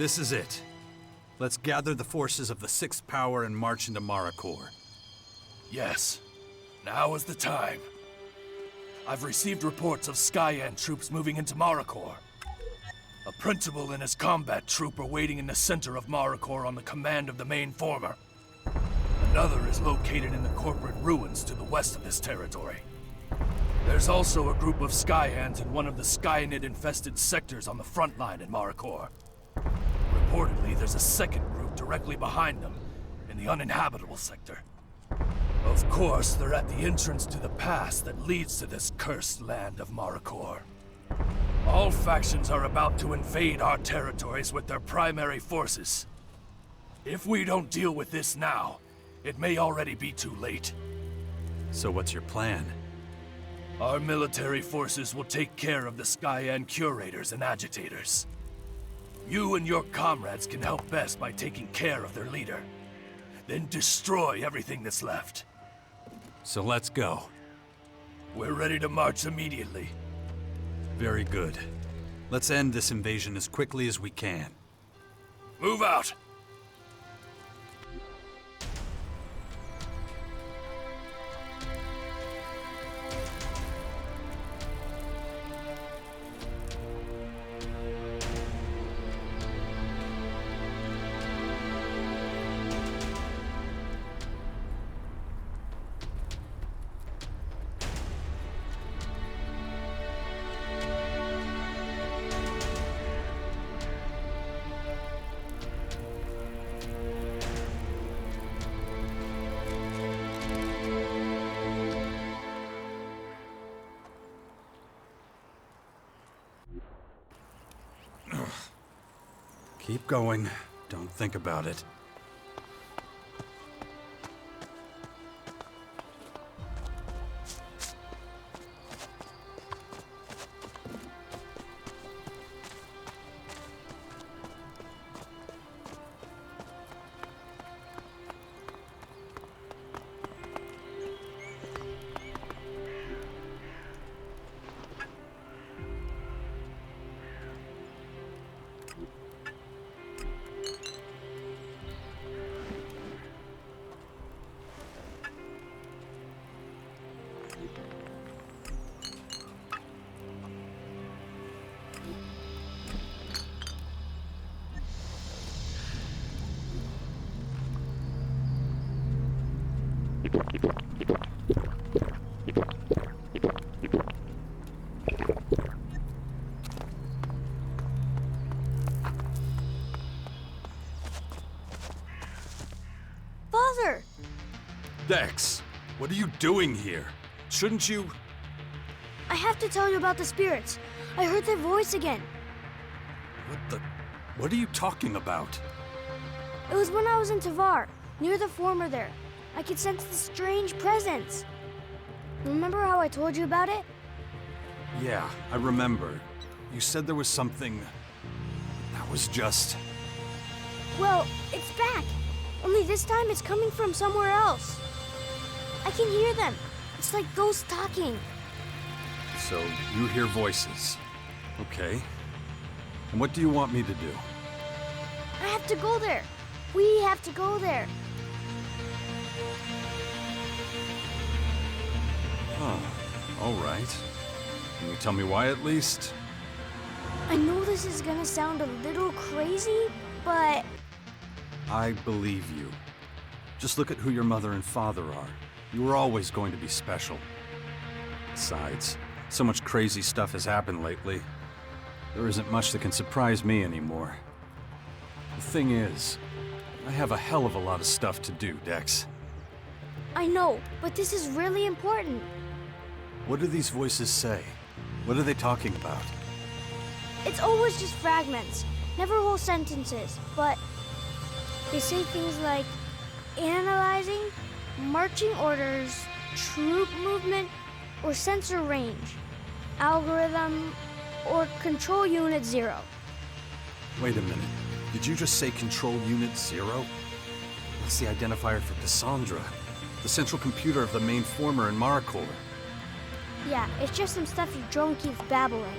This is it. Let's gather the forces of the 6th Power and march into Maricor. Yes. Now is the time. I've received reports of Skyan troops moving into Maricor. A principal and his combat troop are waiting in the center of Maricor on the command of the main former. Another is located in the corporate ruins to the west of this territory. There's also a group of Skyhands in one of the Skyanid-infested sectors on the front line in Maricor. Reportedly, there's a second group directly behind them, in the uninhabitable sector. Of course, they're at the entrance to the pass that leads to this cursed land of Maricor. All factions are about to invade our territories with their primary forces. If we don't deal with this now, it may already be too late. So what's your plan? Our military forces will take care of the Skyan curators and agitators. You and your comrades can help best by taking care of their leader. Then destroy everything that's left. So let's go. We're ready to march immediately. Very good. Let's end this invasion as quickly as we can. Move out! Keep going. Don't think about it. Father! Dex, what are you doing here? Shouldn't you... I have to tell you about the spirits. I heard their voice again. What are you talking about? It was when I was in Tavar, near the former there. I could sense the strange presence. Remember how I told you about it? Yeah, I remember. You said there was something... that was just... Well, it's back. Only this time it's coming from somewhere else. I can hear them. It's like ghosts talking. So, you hear voices. Okay. And what do you want me to do? I have to go there. We have to go there. Huh. All right. Can you tell me why at least? I know this is gonna sound a little crazy, but... I believe you. Just look at who your mother and father are. You were always going to be special. Besides, so much crazy stuff has happened lately. There isn't much that can surprise me anymore. The thing is, I have a hell of a lot of stuff to do, Dex. I know, but this is really important. What do these voices say? What are they talking about? It's always just fragments, never whole sentences, but they say things like analyzing, marching orders, troop movement, or sensor range, algorithm, or control unit 0. Wait a minute. Did you just say control unit 0? That's the identifier for Cassandra, the central computer of the main former in Maricor. Yeah, it's just some stuff your drone keeps babbling.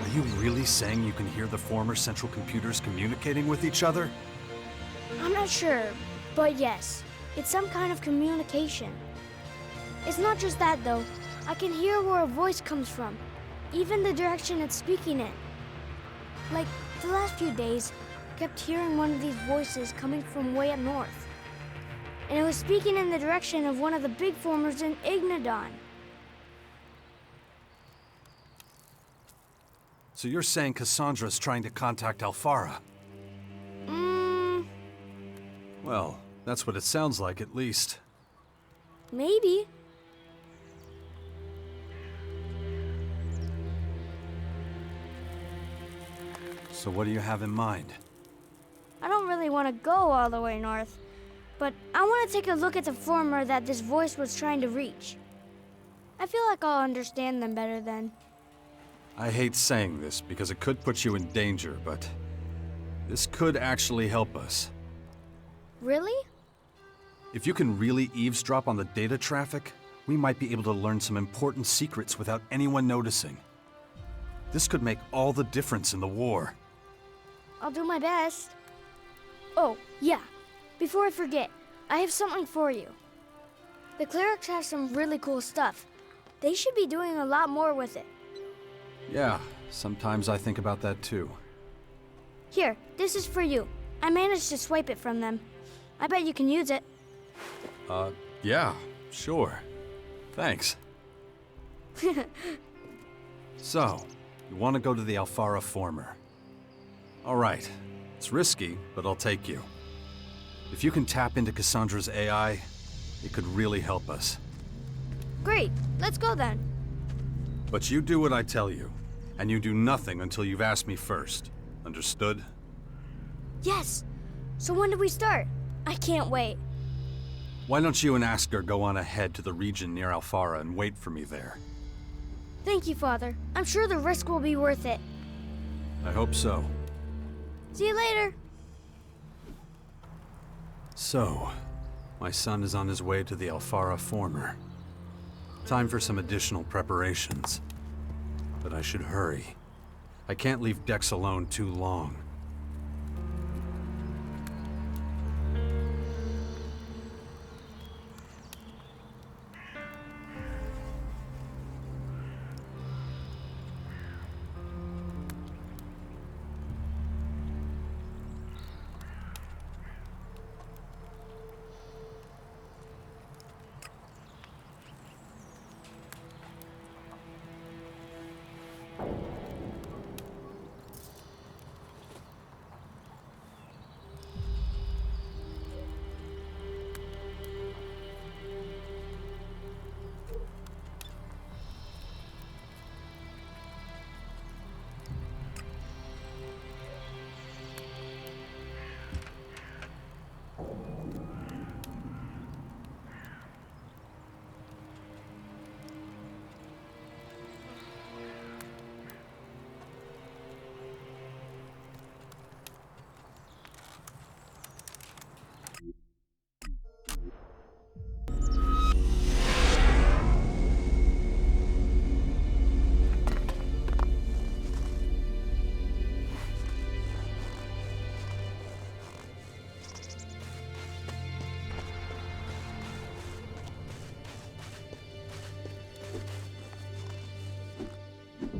Are you really saying you can hear the former central computers communicating with each other? I'm not sure, but yes, it's some kind of communication. It's not just that, though. I can hear where a voice comes from, even the direction it's speaking in. Like, the last few days, I kept hearing one of these voices coming from way up north. And it was speaking in the direction of one of the big formers in Ignadon. So you're saying Cassandra's trying to contact Alfara? Well, that's what it sounds like, at least. Maybe. So what do you have in mind? I don't really want to go all the way north, but I want to take a look at the former that this voice was trying to reach. I feel like I'll understand them better then. I hate saying this because it could put you in danger, but this could actually help us. Really? If you can really eavesdrop on the data traffic, we might be able to learn some important secrets without anyone noticing. This could make all the difference in the war. I'll do my best. Oh, yeah. Before I forget, I have something for you. The clerics have some really cool stuff. They should be doing a lot more with it. Yeah, sometimes I think about that too. Here, this is for you. I managed to swipe it from them. I bet you can use it. Yeah, sure. Thanks. So, you want to go to the Alfara former. All right. It's risky, but I'll take you. If you can tap into Cassandra's AI, it could really help us. Great. Let's go then. But you do what I tell you, and you do nothing until you've asked me first. Understood? Yes. So when do we start? I can't wait. Why don't you and Asker go on ahead to the region near Alfara and wait for me there? Thank you, Father. I'm sure the risk will be worth it. I hope so. See you later. So, my son is on his way to the Alfara former. Time for some additional preparations. But I should hurry. I can't leave Dex alone too long.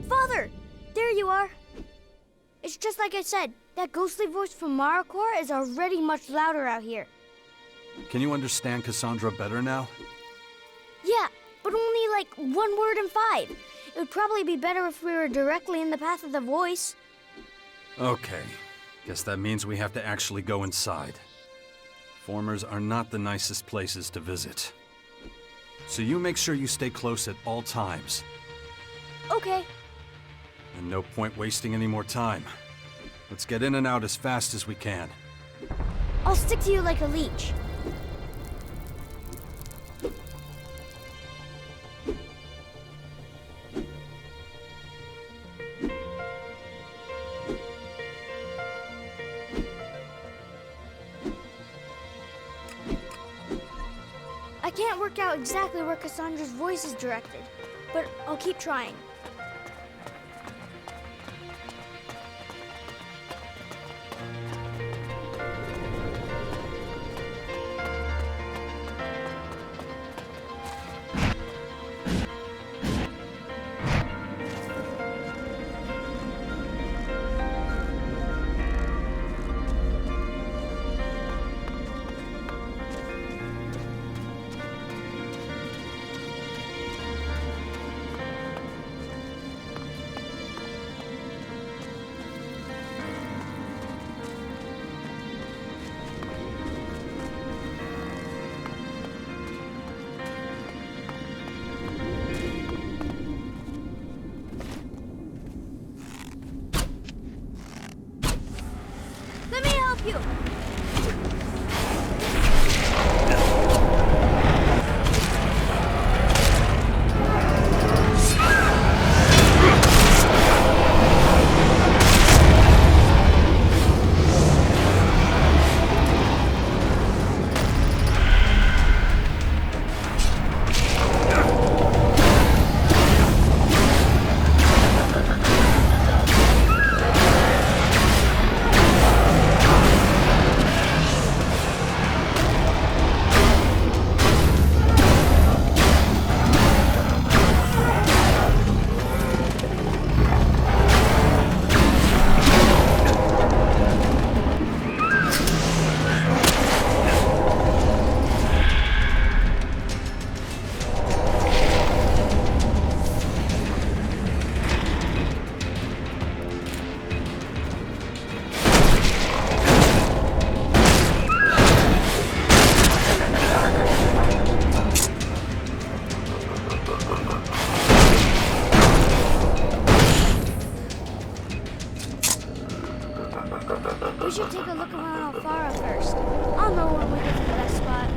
Father! There you are. It's just like I said. That ghostly voice from Maricor is already much louder out here. Can you understand Cassandra better now? Yeah, but only like 1 word in 5. It would probably be better if we were directly in the path of the voice. Okay. Guess that means we have to actually go inside. Formers are not the nicest places to visit. So you make sure you stay close at all times. Okay. And no point wasting any more time. Let's get in and out as fast as we can. I'll stick to you like a leech. I can't work out exactly where Cassandra's voice is directed, but I'll keep trying. you. We should take a look around Alfara first. I'll know when we get to the best spot.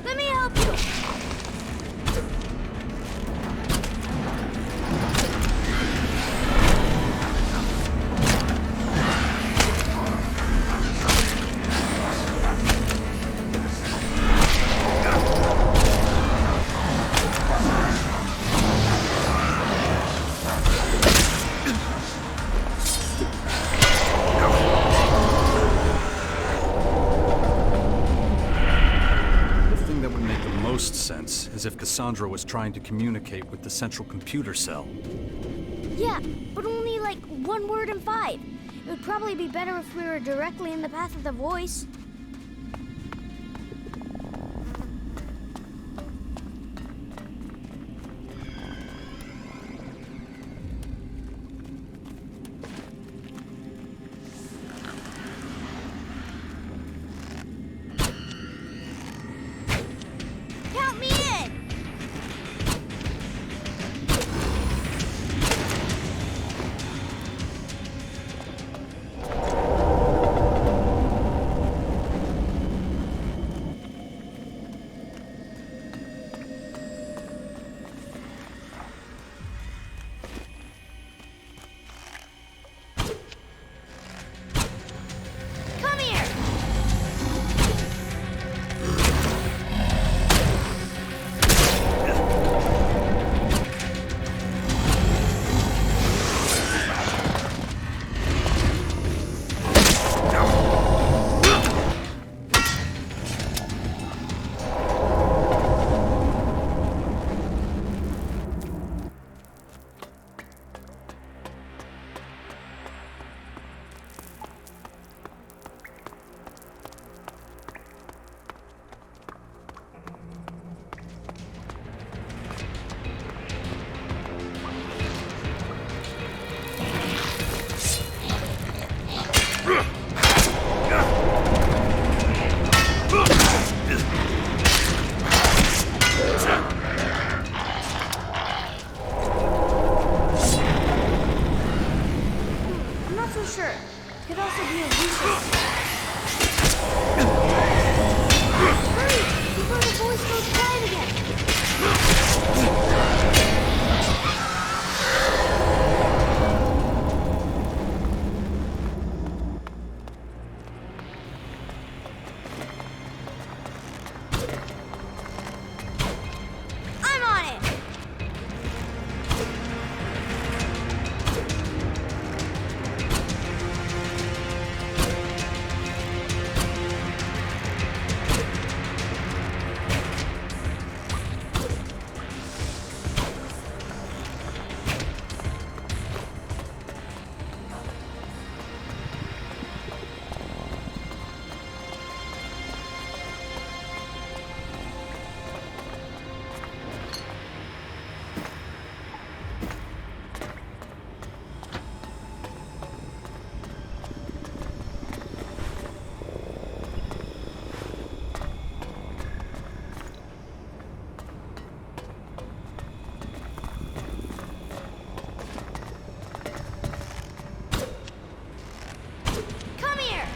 Let me help you. Most sense is if Cassandra was trying to communicate with the central computer cell. Yeah, but only like 1 word in 5. It would probably be better if we were directly in the path of the voice. Count me in! Come here! I'm not so sure. Could also be a reason. voice goes quiet again. I'm on it! Come here!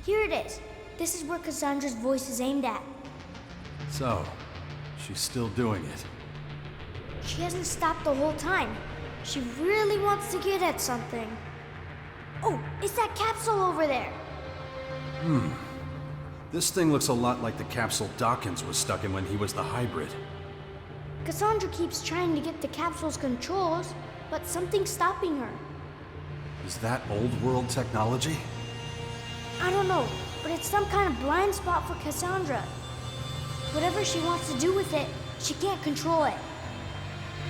Here it is. This is where Cassandra's voice is aimed at. So, she's still doing it. She hasn't stopped the whole time. She really wants to get at something. Oh, it's that capsule over there. This thing looks a lot like the capsule Dawkins was stuck in when he was the hybrid. Cassandra keeps trying to get the capsule's controls, but something's stopping her. Is that old world technology? I don't know, but it's some kind of blind spot for Cassandra. Whatever she wants to do with it, she can't control it.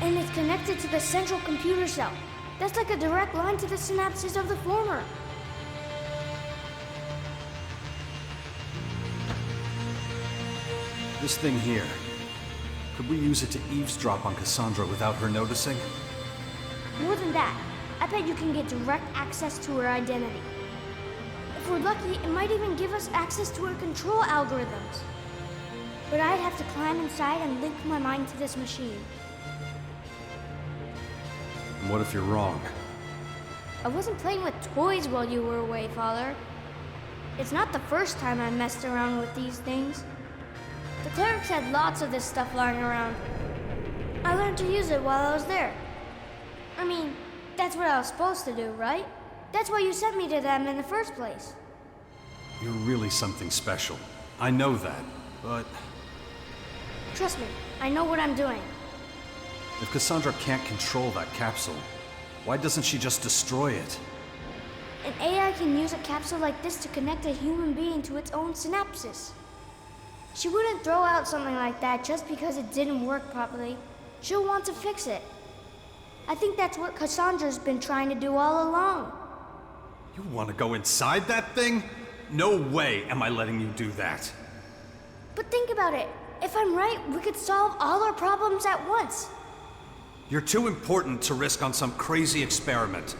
And it's connected to the central computer cell. That's like a direct line to the synapses of the former. This thing here. Could we use it to eavesdrop on Cassandra without her noticing? More than that, I bet you can get direct access to her identity. If we're lucky, it might even give us access to her control algorithms. But I'd have to climb inside and link my mind to this machine. And what if you're wrong? I wasn't playing with toys while you were away, Father. It's not the first time I messed around with these things. The clerics had lots of this stuff lying around. I learned to use it while I was there. I mean, that's what I was supposed to do, right? That's why you sent me to them in the first place. You're really something special. I know that, but... Trust me, I know what I'm doing. If Cassandra can't control that capsule, Why doesn't she just destroy it? An AI can use a capsule like this to connect a human being to its own synapses. She wouldn't throw out something like that just because it didn't work properly. She'll want to fix it. I think that's what Cassandra's been trying to do all along. You want to go inside that thing? No way am I letting you do that. But think about it. If I'm right, we could solve all our problems at once. You're too important to risk on some crazy experiment.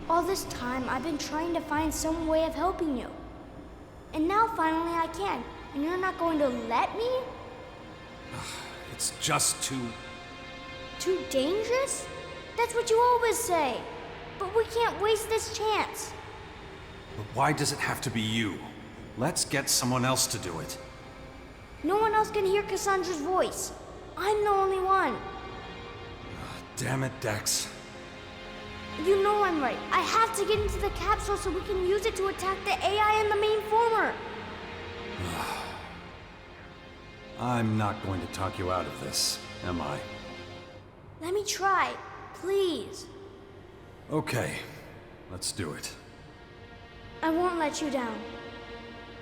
All this time, I've been trying to find some way of helping you. And now finally I can. And you're not going to let me? It's just too... Too dangerous? That's what you always say. But we can't waste this chance. But why does it have to be you? Let's get someone else to do it. No one else can hear Cassandra's voice. I'm the only one. Damn it, Dex. You know I'm right. I have to get into the capsule so we can use it to attack the AI in the main former. I'm not going to talk you out of this, am I? Let me try, please. Okay, let's do it. I won't let you down.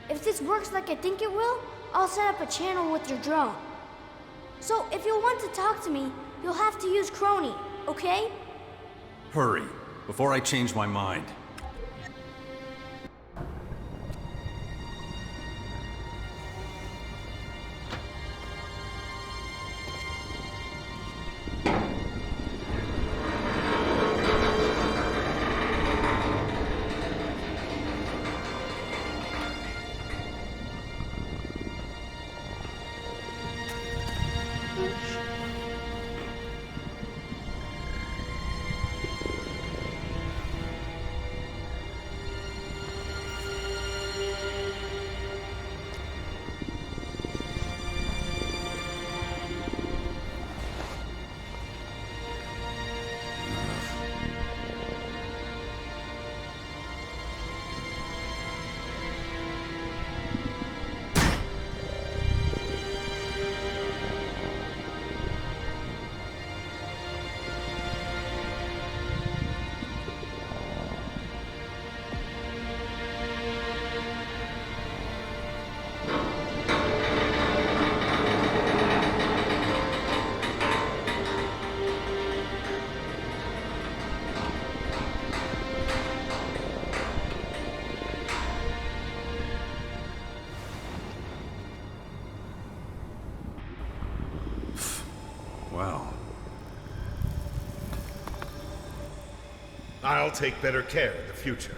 If this works like I think it will, I'll set up a channel with your drone. So if you want to talk to me, you'll have to use Crony, okay? Hurry, before I change my mind. Wow. I'll take better care in the future.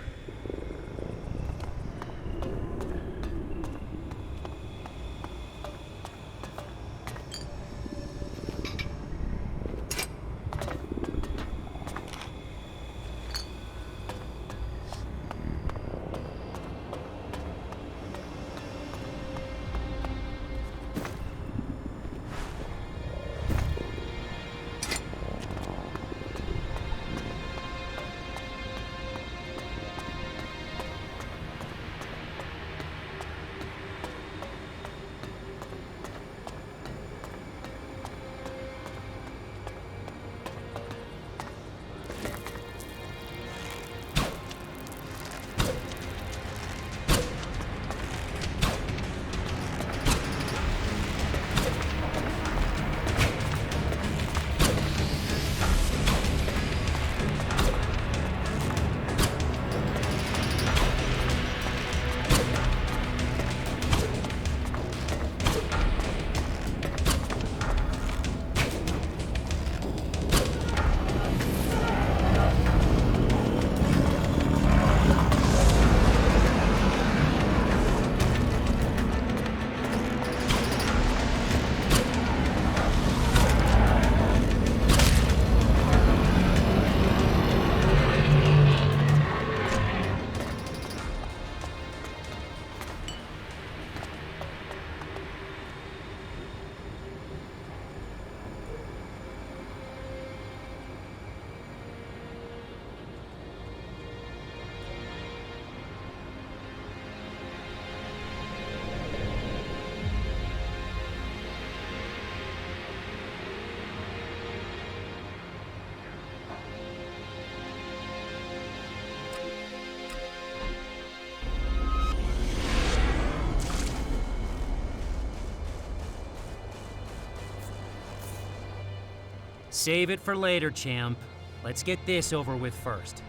Save it for later, champ. Let's get this over with first.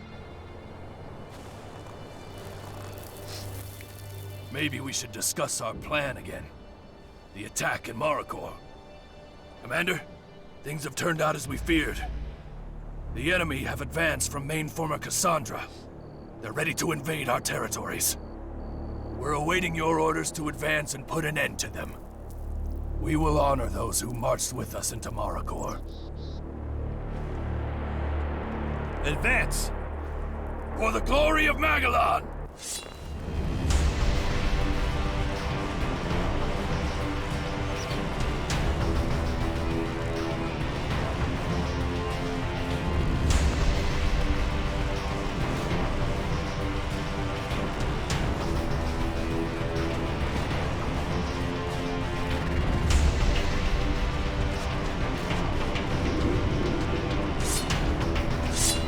Maybe we should discuss our plan again. The attack in Maricor. Commander, things have turned out as we feared. The enemy have advanced from main former Cassandra. They're ready to invade our territories. We're awaiting your orders to advance and put an end to them. We will honor those who marched with us into Maricor. Advance! For the glory of Magellan!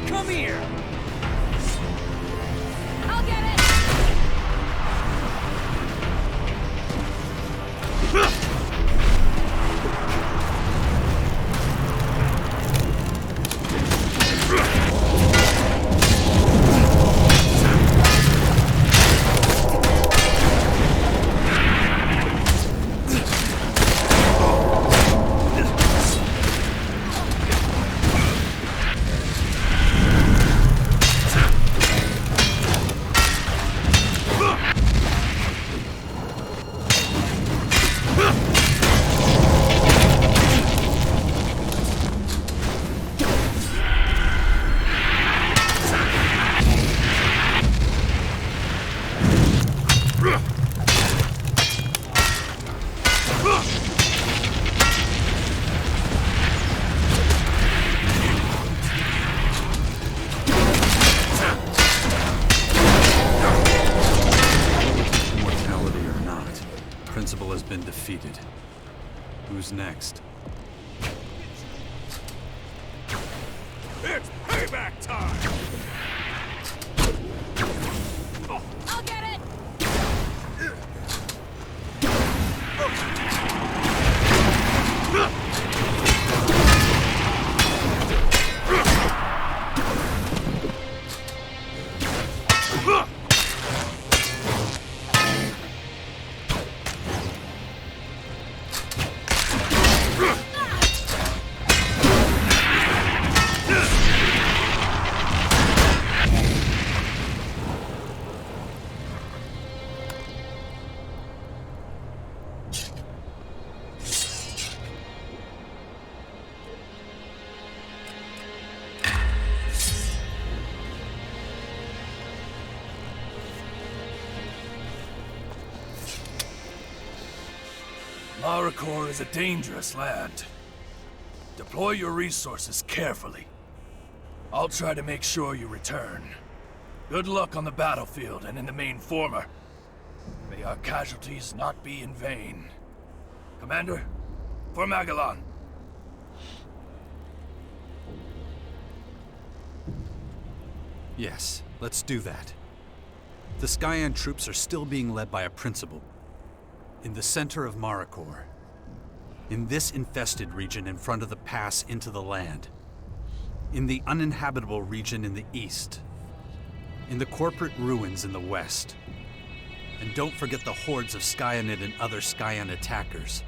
Come here! I'll get it! Principal has been defeated. Who's next? It's payback time! I'll get it! Maricor is a dangerous land. Deploy your resources carefully. I'll try to make sure you return. Good luck on the battlefield and in the main former. May our casualties not be in vain. Commander, for Magellan. Yes, let's do that. The Skyan troops are still being led by a principal. In the center of Maricor. In this infested region in front of the pass into the land. In the uninhabitable region in the east. In the corporate ruins in the west. And don't forget the hordes of Skyanid and other Skyan attackers.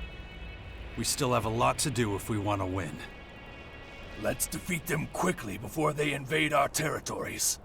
We still have a lot to do if we want to win. Let's defeat them quickly before they invade our territories.